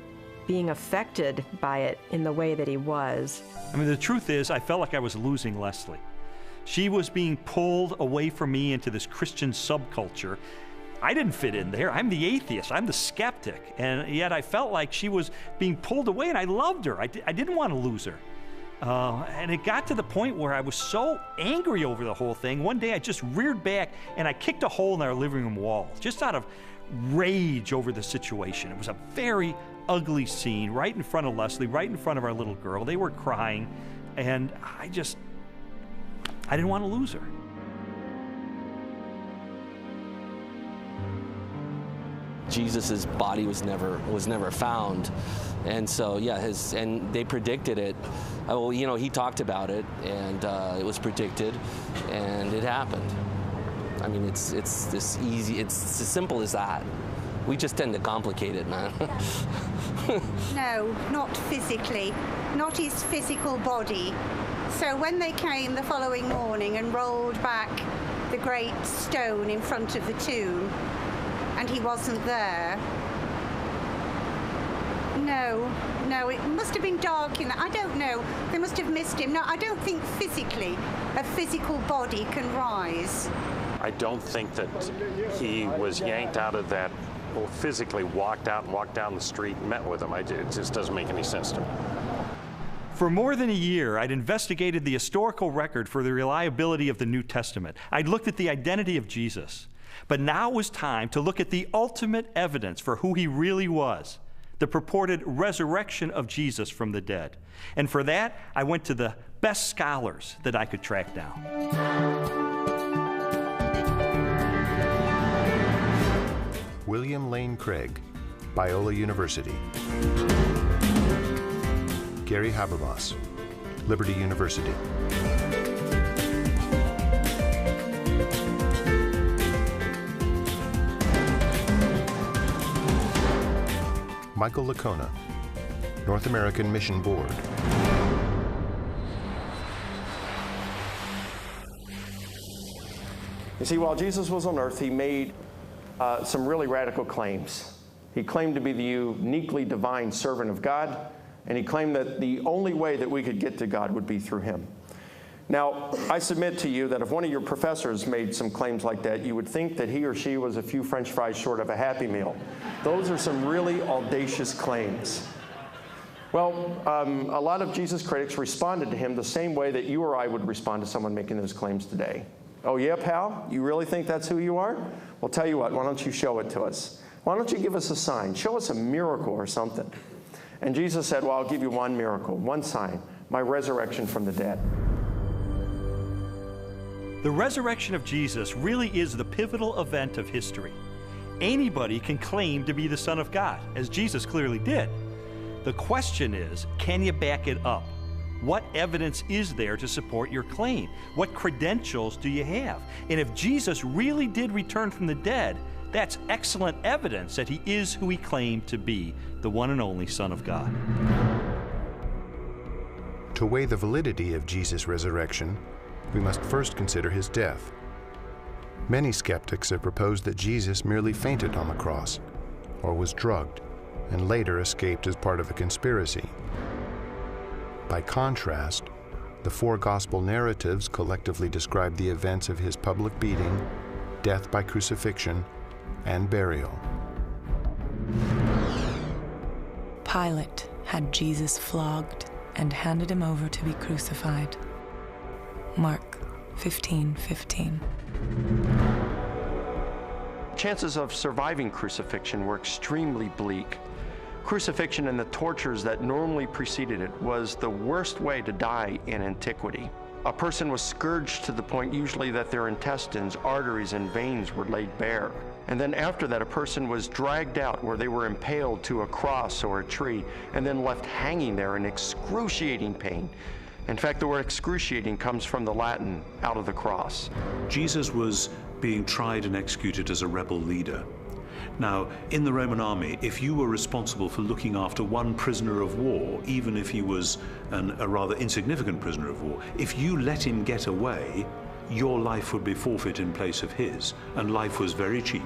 being affected by it in the way that he was. I mean, the truth is, I felt like I was losing Leslie. She was being pulled away from me into this Christian subculture. I didn't fit in there. I'm the atheist. I'm the skeptic. And yet I felt like she was being pulled away, and I loved her. I didn't want to lose her. And it got to the point where I was so angry over the whole thing. One day I just reared back and I kicked a hole in our living room wall, just out of rage over the situation. It was a very ugly scene right in front of Leslie, right in front of our little girl. They were crying, and I didn't want to lose her. Jesus's body was never found. And so, yeah, and they predicted it. Well, you know, he talked about it, and it was predicted, and it happened. I mean, it's this easy, it's as simple as that. We just tend to complicate it, man. No, not physically, not his physical body. So when they came the following morning and rolled back the great stone in front of the tomb, and he wasn't there, no, it must have been dark in that. I don't know. They must have missed him. No, I don't think physically a physical body can rise. I don't think that he was yanked out of that, or physically walked out and walked down the street and met with him. It just doesn't make any sense to me. For more than a year, I'd investigated the historical record for the reliability of the New Testament. I'd looked at the identity of Jesus. But now it was time to look at the ultimate evidence for who he really was, the purported resurrection of Jesus from the dead. And for that, I went to the best scholars that I could track down. William Lane Craig, Biola University. Gary Habermas, Liberty University. Michael Licona, North American Mission Board. You see, while Jesus was on earth, he made some really radical claims. He claimed to be the uniquely divine servant of God, and he claimed that the only way that we could get to God would be through him. Now, I submit to you that if one of your professors made some claims like that, you would think that he or she was a few French fries short of a Happy Meal. Those are some really audacious claims. Well, a lot of Jesus critics responded to him the same way that you or I would respond to someone making those claims today. Oh yeah, pal? You really think that's who you are? Well, tell you what, why don't you show it to us? Why don't you give us a sign? Show us a miracle or something. And Jesus said, well, I'll give you one miracle, one sign, my resurrection from the dead. The resurrection of Jesus really is the pivotal event of history. Anybody can claim to be the Son of God, as Jesus clearly did. The question is, can you back it up? What evidence is there to support your claim? What credentials do you have? And if Jesus really did return from the dead, that's excellent evidence that he is who he claimed to be, the one and only Son of God. To weigh the validity of Jesus' resurrection, we must first consider his death. Many skeptics have proposed that Jesus merely fainted on the cross, or was drugged, and later escaped as part of a conspiracy. By contrast, the four gospel narratives collectively describe the events of his public beating, death by crucifixion, and burial. Pilate had Jesus flogged and handed him over to be crucified. Mark 15:15. Chances of surviving crucifixion were extremely bleak. Crucifixion and the tortures that normally preceded it was the worst way to die in antiquity. A person was scourged to the point usually that their intestines, arteries, and veins were laid bare. And then after that, a person was dragged out where they were impaled to a cross or a tree and then left hanging there in excruciating pain. In fact, the word excruciating comes from the Latin, out of the cross. Jesus was being tried and executed as a rebel leader. Now, in the Roman army, if you were responsible for looking after one prisoner of war, even if he was a rather insignificant prisoner of war, if you let him get away, your life would be forfeit in place of his, and life was very cheap.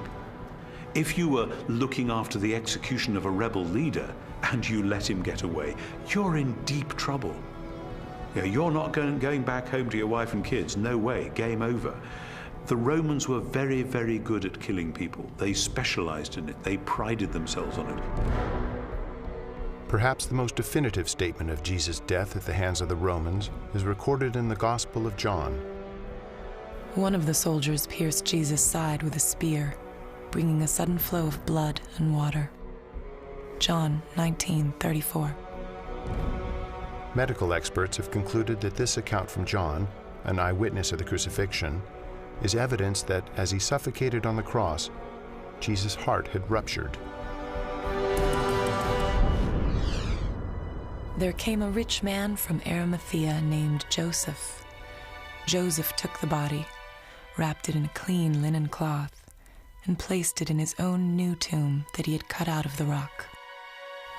If you were looking after the execution of a rebel leader and you let him get away, you're in deep trouble. You're not going back home to your wife and kids. No way, game over. The Romans were very, very good at killing people. They specialized in it. They prided themselves on it. Perhaps the most definitive statement of Jesus' death at the hands of the Romans is recorded in the Gospel of John. One of the soldiers pierced Jesus' side with a spear, bringing a sudden flow of blood and water. John 19:34. Medical experts have concluded that this account from John, an eyewitness of the crucifixion, is evidence that as he suffocated on the cross, Jesus' heart had ruptured. There came a rich man from Arimathea named Joseph. Joseph took the body, wrapped it in a clean linen cloth, and placed it in his own new tomb that he had cut out of the rock.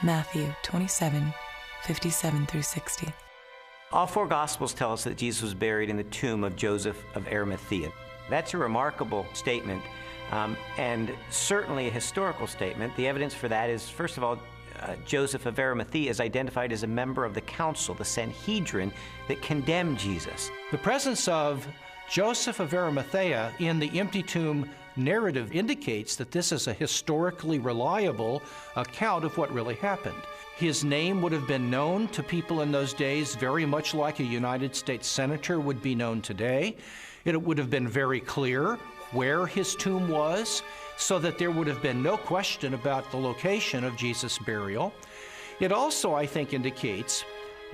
Matthew 27, 57 through 60. All four Gospels tell us that Jesus was buried in the tomb of Joseph of Arimathea. That's a remarkable statement, and certainly a historical statement. The evidence for that is, first of all, Joseph of Arimathea is identified as a member of the council, the Sanhedrin, that condemned Jesus. The presence of Joseph of Arimathea in the empty tomb narrative indicates that this is a historically reliable account of what really happened. His name would have been known to people in those days very much like a United States senator would be known today. It would have been very clear where his tomb was, so that there would have been no question about the location of Jesus' burial. It also, I think, indicates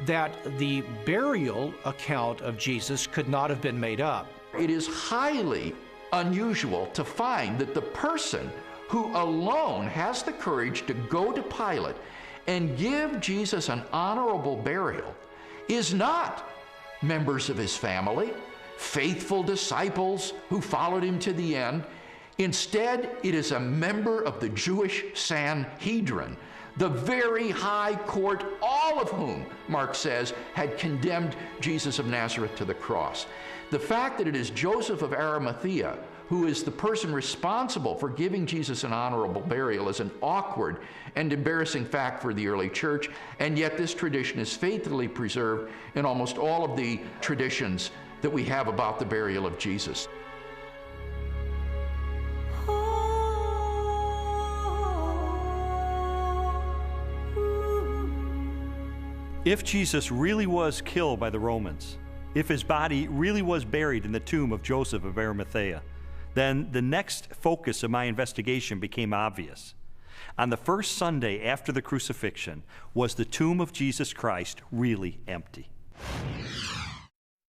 that the burial account of Jesus could not have been made up. It is highly unusual to find that the person who alone has the courage to go to Pilate and give Jesus an honorable burial is not members of his family, faithful disciples who followed him to the end. Instead, it is a member of the Jewish Sanhedrin, the very high court, all of whom, Mark says, had condemned Jesus of Nazareth to the cross. The fact that it is Joseph of Arimathea who is the person responsible for giving Jesus an honorable burial is an awkward and embarrassing fact for the early church, and yet this tradition is faithfully preserved in almost all of the traditions that we have about the burial of Jesus. If Jesus really was killed by the Romans, if his body really was buried in the tomb of Joseph of Arimathea, then the next focus of my investigation became obvious. On the first Sunday after the crucifixion, was the tomb of Jesus Christ really empty?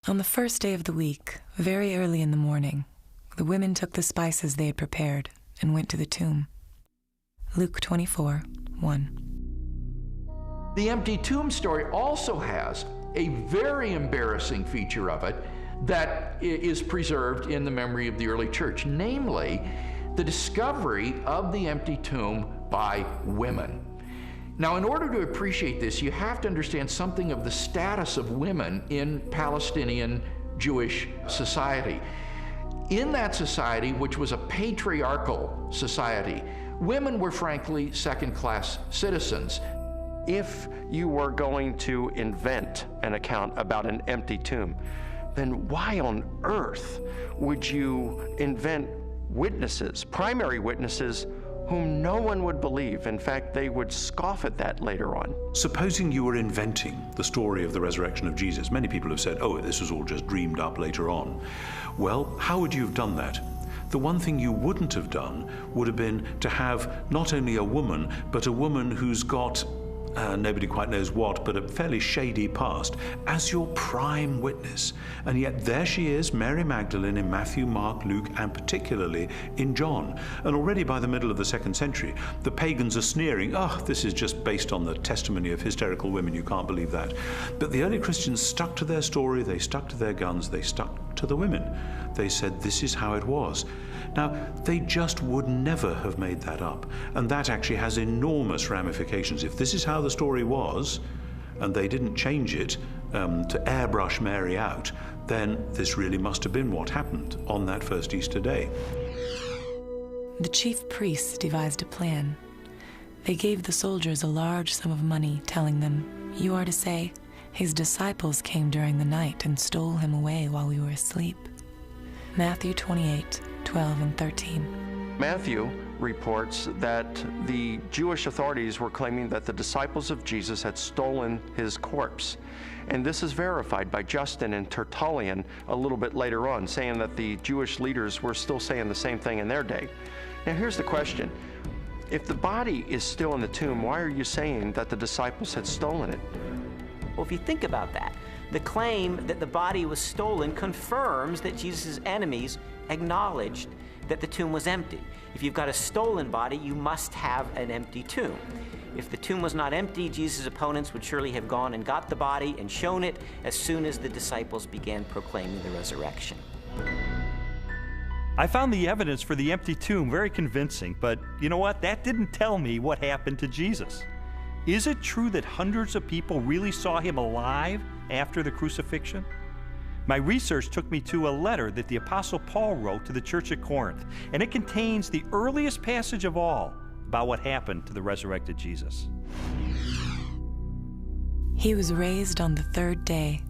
On the first day of the week, very early in the morning, the women took the spices they had prepared and went to the tomb. Luke 24, 1. The empty tomb story also has a very embarrassing feature of it that is preserved in the memory of the early church, namely the discovery of the empty tomb by women. Now, in order to appreciate this, you have to understand something of the status of women in Palestinian Jewish society. In that society, which was a patriarchal society, women were frankly second-class citizens. If you were going to invent an account about an empty tomb, then why on earth would you invent witnesses, primary witnesses, whom no one would believe? In fact, they would scoff at that later on. Supposing you were inventing the story of the resurrection of Jesus, many people have said, oh, this was all just dreamed up later on. Well, how would you have done that? The one thing you wouldn't have done would have been to have not only a woman, but a woman who's got nobody quite knows what, but a fairly shady past, as your prime witness. And yet there she is, Mary Magdalene, in Matthew, Mark, Luke, and particularly in John. And already by the middle of the 2nd century, the pagans are sneering, oh, this is just based on the testimony of hysterical women, you can't believe that. But the early Christians stuck to their story, they stuck to their guns, they stuck to the women. They said, this is how it was. Now, they just would never have made that up. And that actually has enormous ramifications. If this is how the story was, and they didn't change it to airbrush Mary out, then this really must have been what happened on that first Easter day. The chief priests devised a plan. They gave the soldiers a large sum of money, telling them, you are to say, his disciples came during the night and stole him away while we were asleep. Matthew 28, 12 and 13. Matthew reports that the Jewish authorities were claiming that the disciples of Jesus had stolen his corpse. And this is verified by Justin and Tertullian a little bit later on, saying that the Jewish leaders were still saying the same thing in their day. Now here's the question. If the body is still in the tomb, why are you saying that the disciples had stolen it? Well, if you think about that, The claim that the body was stolen confirms that Jesus' enemies acknowledged that the tomb was empty. If you've got a stolen body, you must have an empty tomb. If the tomb was not empty, Jesus' opponents would surely have gone and got the body and shown it as soon as the disciples began proclaiming the resurrection. I found the evidence for the empty tomb very convincing, but you know what? That didn't tell me what happened to Jesus. Is it true that hundreds of people really saw him alive after the crucifixion? My research took me to a letter that the Apostle Paul wrote to the church at Corinth, and it contains the earliest passage of all about what happened to the resurrected Jesus. He was raised on the third day.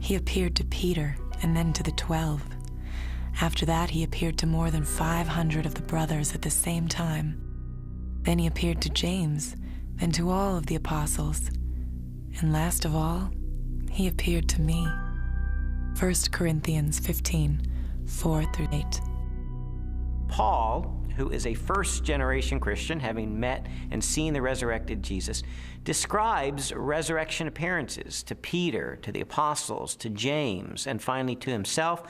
He appeared to Peter and then to the 12. After that, he appeared to more than 500 of the brothers at the same time. Then he appeared to James, then to all of the apostles. And last of all, he appeared to me. 1 Corinthians 15, 4-8. Paul, who is a first-generation Christian, having met and seen the resurrected Jesus, describes resurrection appearances to Peter, to the apostles, to James, and finally to himself.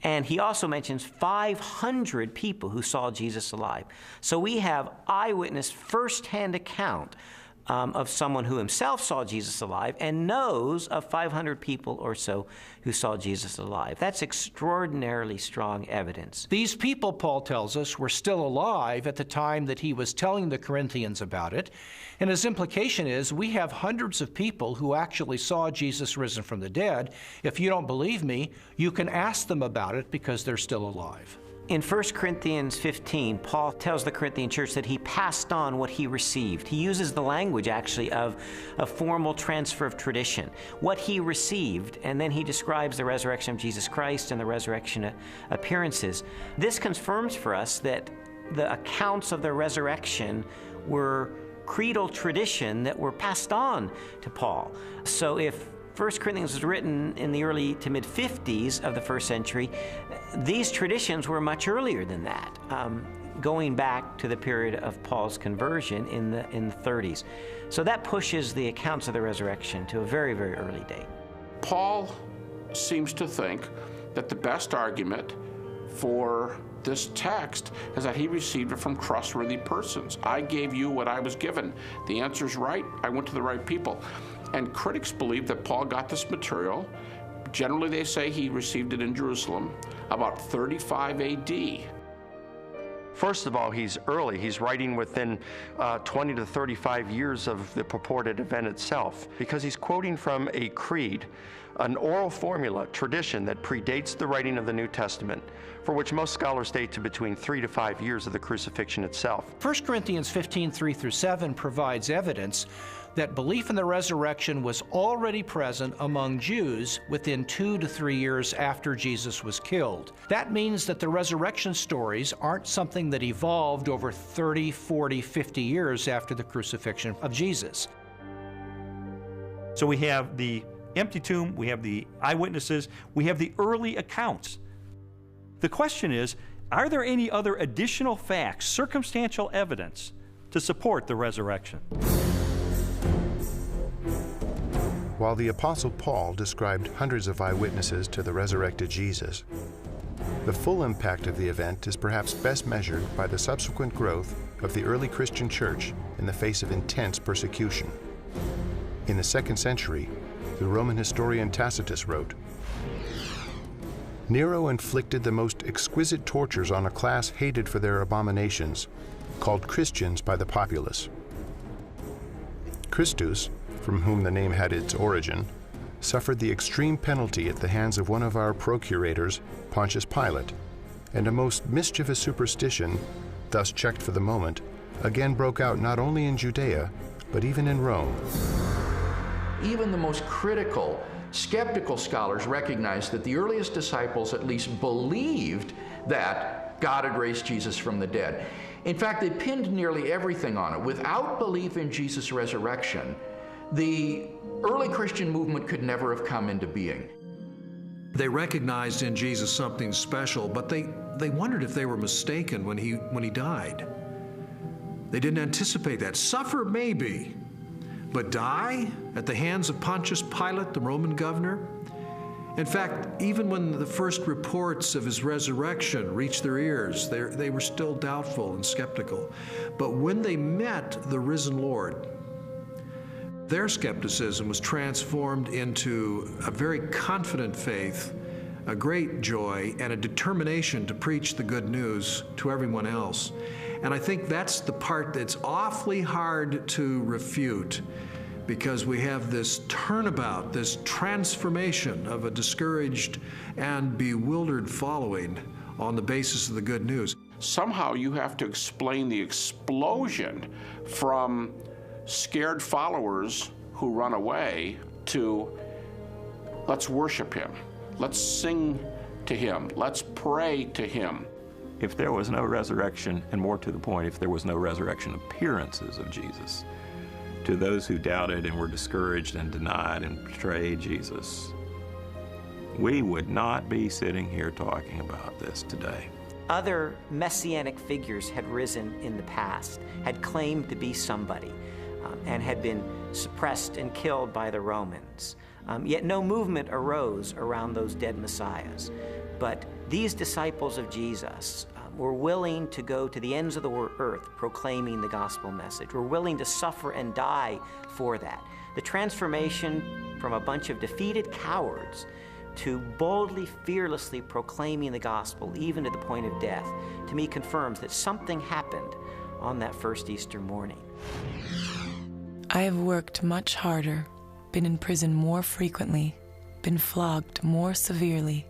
And he also mentions 500 people who saw Jesus alive. So we have eyewitness first-hand account of someone who himself saw Jesus alive and knows of 500 people or so who saw Jesus alive. That's extraordinarily strong evidence. These people, Paul tells us, were still alive at the time that he was telling the Corinthians about it. And his implication is we have hundreds of people who actually saw Jesus risen from the dead. If you don't believe me, you can ask them about it because they're still alive. In 1 Corinthians 15, Paul tells the Corinthian church that he passed on what he received. He uses the language, actually, of a formal transfer of tradition. What he received, and then he describes the resurrection of Jesus Christ and the resurrection appearances. This confirms for us that the accounts of the resurrection were creedal tradition that were passed on to Paul. So if 1 Corinthians was written in the early to mid-50s of the first century, these traditions were much earlier than that, going back to the period of Paul's conversion in the 30s. So that pushes the accounts of the resurrection to a very, very early date. Paul seems to think that the best argument for this text is that he received it from trustworthy persons. I gave you what I was given. The answer's right. I went to the right people. And critics believe that Paul got this material. Generally, they say he received it in Jerusalem about 35 AD. First of all, he's early. He's writing within 20 to 35 years of the purported event itself, because he's quoting from a creed, an oral formula, tradition that predates the writing of the New Testament, for which most scholars date to between 3 to 5 years of the crucifixion itself. 1 Corinthians 15, 3-7 provides evidence that belief in the resurrection was already present among Jews within 2 to 3 years after Jesus was killed. That means that the resurrection stories aren't something that evolved over 30, 40, 50 years after the crucifixion of Jesus. So we have the empty tomb, we have the eyewitnesses, we have the early accounts. The question is, are there any other additional facts, circumstantial evidence, to support the resurrection? While the Apostle Paul described hundreds of eyewitnesses to the resurrected Jesus, the full impact of the event is perhaps best measured by the subsequent growth of the early Christian church in the face of intense persecution. In the 2nd century, the Roman historian Tacitus wrote, "Nero inflicted the most exquisite tortures on a class hated for their abominations, called Christians by the populace. Christus, from whom the name had its origin, suffered the extreme penalty at the hands of one of our procurators, Pontius Pilate, and a most mischievous superstition, thus checked for the moment, again broke out not only in Judea, but even in Rome." Even the most critical, skeptical scholars recognize that the earliest disciples at least believed that God had raised Jesus from the dead. In fact, they pinned nearly everything on it. Without belief in Jesus' resurrection, the early Christian movement could never have come into being. They recognized in Jesus something special, but they wondered if they were mistaken when he died. They didn't anticipate that. Suffer maybe, but die at the hands of Pontius Pilate, the Roman governor? In fact, even when the first reports of his resurrection reached their ears, they were still doubtful and skeptical. But when they met the risen Lord, their skepticism was transformed into a very confident faith, a great joy, and a determination to preach the good news to everyone else. And I think that's the part that's awfully hard to refute, because we have this turnabout, this transformation of a discouraged and bewildered following on the basis of the good news. Somehow you have to explain the explosion from scared followers who run away to let's worship him, let's sing to him, let's pray to him. If there was no resurrection, and more to the point, if there was no resurrection appearances of Jesus, to those who doubted and were discouraged and denied and betrayed Jesus, we would not be sitting here talking about this today. Other messianic figures had risen in the past, had claimed to be somebody, and had been suppressed and killed by the Romans. Yet no movement arose around those dead messiahs. But these disciples of Jesus were willing to go to the ends of the earth proclaiming the gospel message. Were willing to suffer and die for that. The transformation from a bunch of defeated cowards to boldly, fearlessly proclaiming the gospel, even to the point of death, to me confirms that something happened on that first Easter morning. I have worked much harder, been in prison more frequently, been flogged more severely,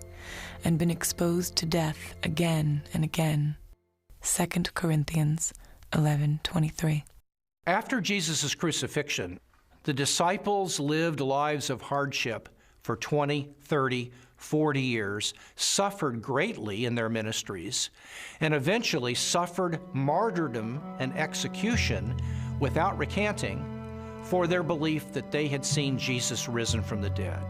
and been exposed to death again and again. 2 Corinthians 11:23. After Jesus' crucifixion, the disciples lived lives of hardship for 20, 30, 40 years, suffered greatly in their ministries, and eventually suffered martyrdom and execution without recanting for their belief that they had seen Jesus risen from the dead.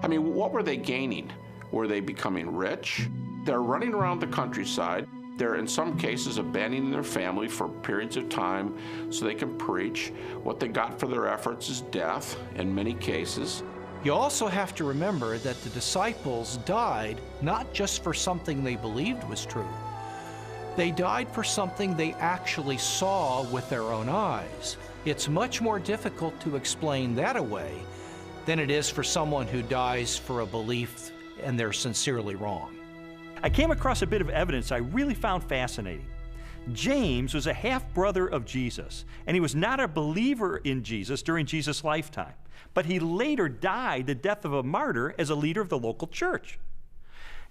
I mean, what were they gaining? Were they becoming rich? They're running around the countryside. They're, in some cases, abandoning their family for periods of time so they can preach. What they got for their efforts is death, in many cases. You also have to remember that the disciples died not just for something they believed was true. They died for something they actually saw with their own eyes. It's much more difficult to explain that away than it is for someone who dies for a belief and they're sincerely wrong. I came across a bit of evidence I really found fascinating. James was a half-brother of Jesus, and he was not a believer in Jesus during Jesus' lifetime, but he later died the death of a martyr as a leader of the local church.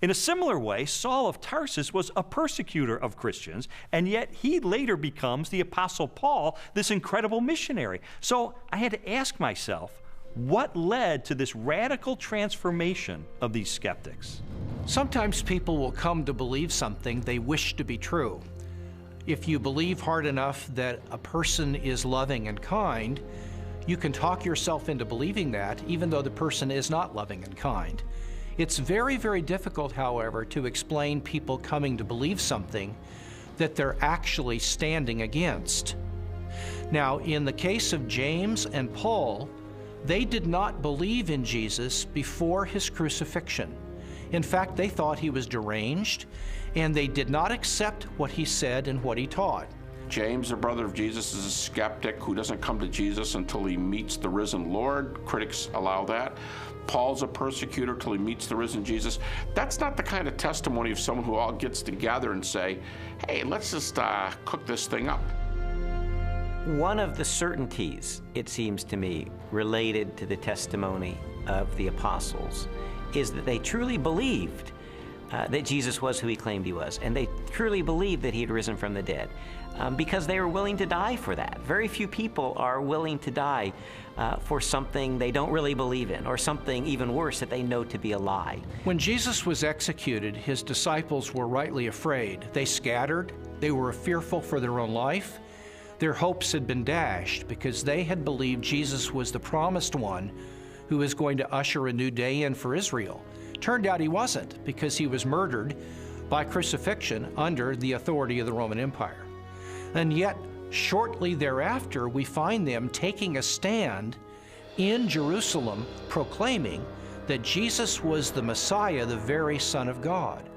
In a similar way, Saul of Tarsus was a persecutor of Christians, and yet he later becomes the Apostle Paul, this incredible missionary. So I had to ask myself, what led to this radical transformation of these skeptics? Sometimes people will come to believe something they wish to be true. If you believe hard enough that a person is loving and kind, you can talk yourself into believing that, even though the person is not loving and kind. It's very, very difficult, however, to explain people coming to believe something that they're actually standing against. Now, in the case of James and Paul, they did not believe in Jesus before his crucifixion. In fact, they thought he was deranged, and they did not accept what he said and what he taught. James, the brother of Jesus, is a skeptic who doesn't come to Jesus until he meets the risen Lord. Critics allow that. Paul's a persecutor till he meets the risen Jesus. That's not the kind of testimony of someone who all gets together and say, hey, let's just cook this thing up. One of the certainties, it seems to me, related to the testimony of the apostles is that they truly believed that Jesus was who he claimed he was, and they truly believed that he had risen from the dead, because they were willing to die for that. Very few people are willing to die for something they don't really believe in, or something even worse that they know to be a lie. When Jesus was executed, his disciples were rightly afraid. They scattered. They were fearful for their own life. Their hopes had been dashed because they had believed Jesus was the promised one who was going to usher a new day in for Israel. Turned out he wasn't, because he was murdered by crucifixion under the authority of the Roman Empire. And yet, Shortly thereafter, we find them taking a stand in Jerusalem, proclaiming that Jesus was the Messiah, the very Son of God.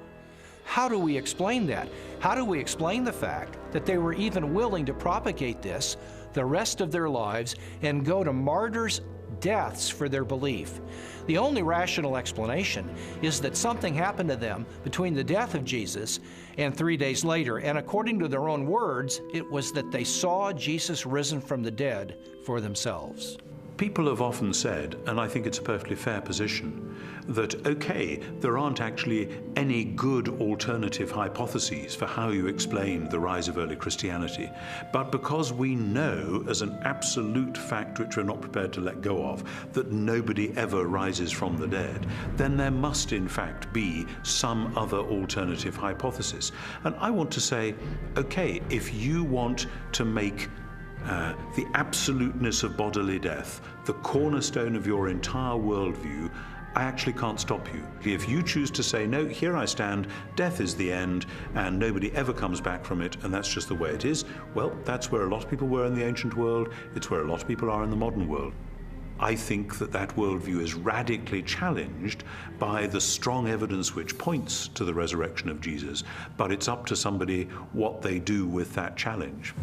How do we explain that? How do we explain the fact that they were even willing to propagate this the rest of their lives and go to martyrs' deaths for their belief? The only rational explanation is that something happened to them between the death of Jesus and 3 days later, and according to their own words, it was that they saw Jesus risen from the dead for themselves. People have often said, and I think it's a perfectly fair position, that okay, there aren't actually any good alternative hypotheses for how you explain the rise of early Christianity, but because we know as an absolute fact which we're not prepared to let go of, that nobody ever rises from the dead, then there must in fact be some other alternative hypothesis. And I want to say, okay, if you want to make the absoluteness of bodily death the cornerstone of your entire worldview, I actually can't stop you. If you choose to say, no, here I stand, death is the end, and nobody ever comes back from it, and that's just the way it is, well, that's where a lot of people were in the ancient world, it's where a lot of people are in the modern world. I think that that worldview is radically challenged by the strong evidence which points to the resurrection of Jesus, but it's up to somebody what they do with that challenge.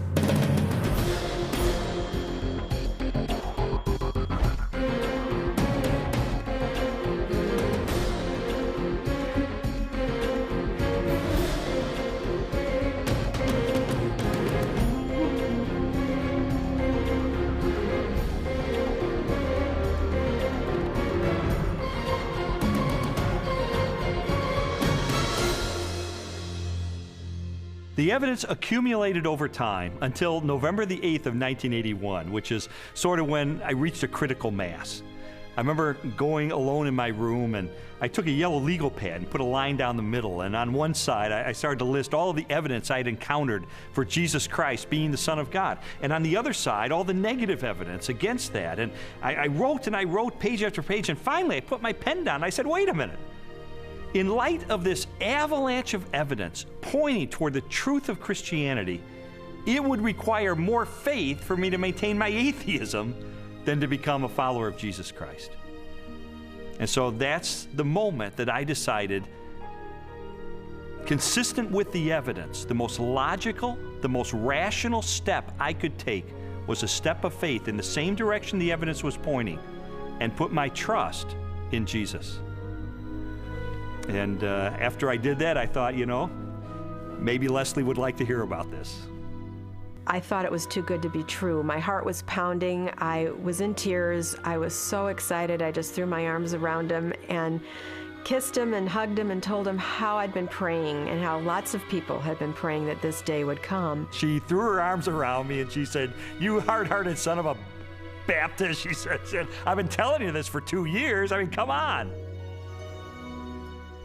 The evidence accumulated over time until November the 8th of 1981, which is sort of when I reached a critical mass. I remember going alone in my room, and I took a yellow legal pad and put a line down the middle, and on one side I started to list all of the evidence I had encountered for Jesus Christ being the Son of God, and on the other side all the negative evidence against that. And I wrote and I wrote page after page, and finally I put my pen down and I said, wait a minute. In light of this avalanche of evidence pointing toward the truth of Christianity, it would require more faith for me to maintain my atheism than to become a follower of Jesus Christ. And so that's the moment that I decided, consistent with the evidence, the most logical, the most rational step I could take was a step of faith in the same direction the evidence was pointing, and put my trust in Jesus. And after I did that, I thought, you know, maybe Leslie would like to hear about this. I thought it was too good to be true. My heart was pounding. I was in tears. I was so excited. I just threw my arms around him and kissed him and hugged him and told him how I'd been praying and how lots of people had been praying that this day would come. She threw her arms around me and she said, "You hard-hearted son of a Baptist," she said, "I've been telling you this for 2 years. I mean, come on."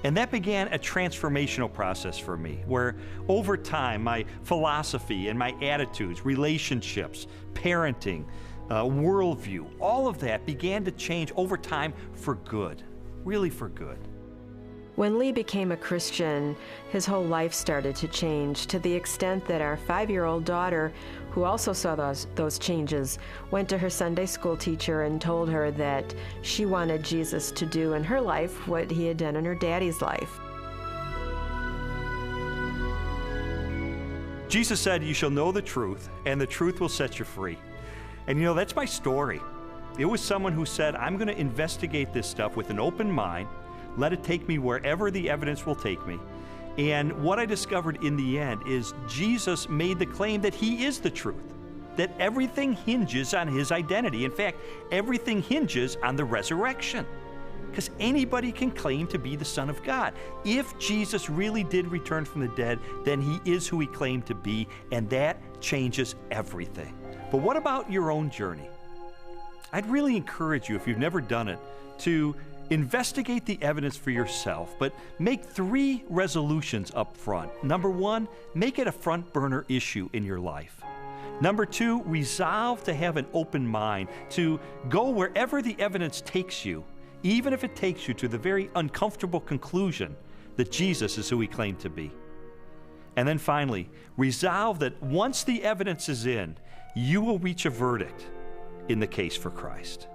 And that began a transformational process for me, where over time, my philosophy and my attitudes, relationships, parenting, worldview, all of that began to change over time for good, really for good. When Lee became a Christian, his whole life started to change, to the extent that our 5-year-old daughter, who also saw those changes, went to her Sunday school teacher and told her that she wanted Jesus to do in her life what he had done in her daddy's life. Jesus said, "You shall know the truth, and the truth will set you free." And you know, that's my story. It was someone who said, I'm going to investigate this stuff with an open mind, let it take me wherever the evidence will take me. And what I discovered in the end is Jesus made the claim that he is the truth, that everything hinges on his identity. In fact, everything hinges on the resurrection, because anybody can claim to be the Son of God. If Jesus really did return from the dead, then he is who he claimed to be, and that changes everything. But what about your own journey? I'd really encourage you, if you've never done it, to investigate the evidence for yourself, but make 3 resolutions up front. Number 1, make it a front burner issue in your life. Number 2, resolve to have an open mind, to go wherever the evidence takes you, even if it takes you to the very uncomfortable conclusion that Jesus is who he claimed to be. And then finally, resolve that once the evidence is in, you will reach a verdict in the case for Christ.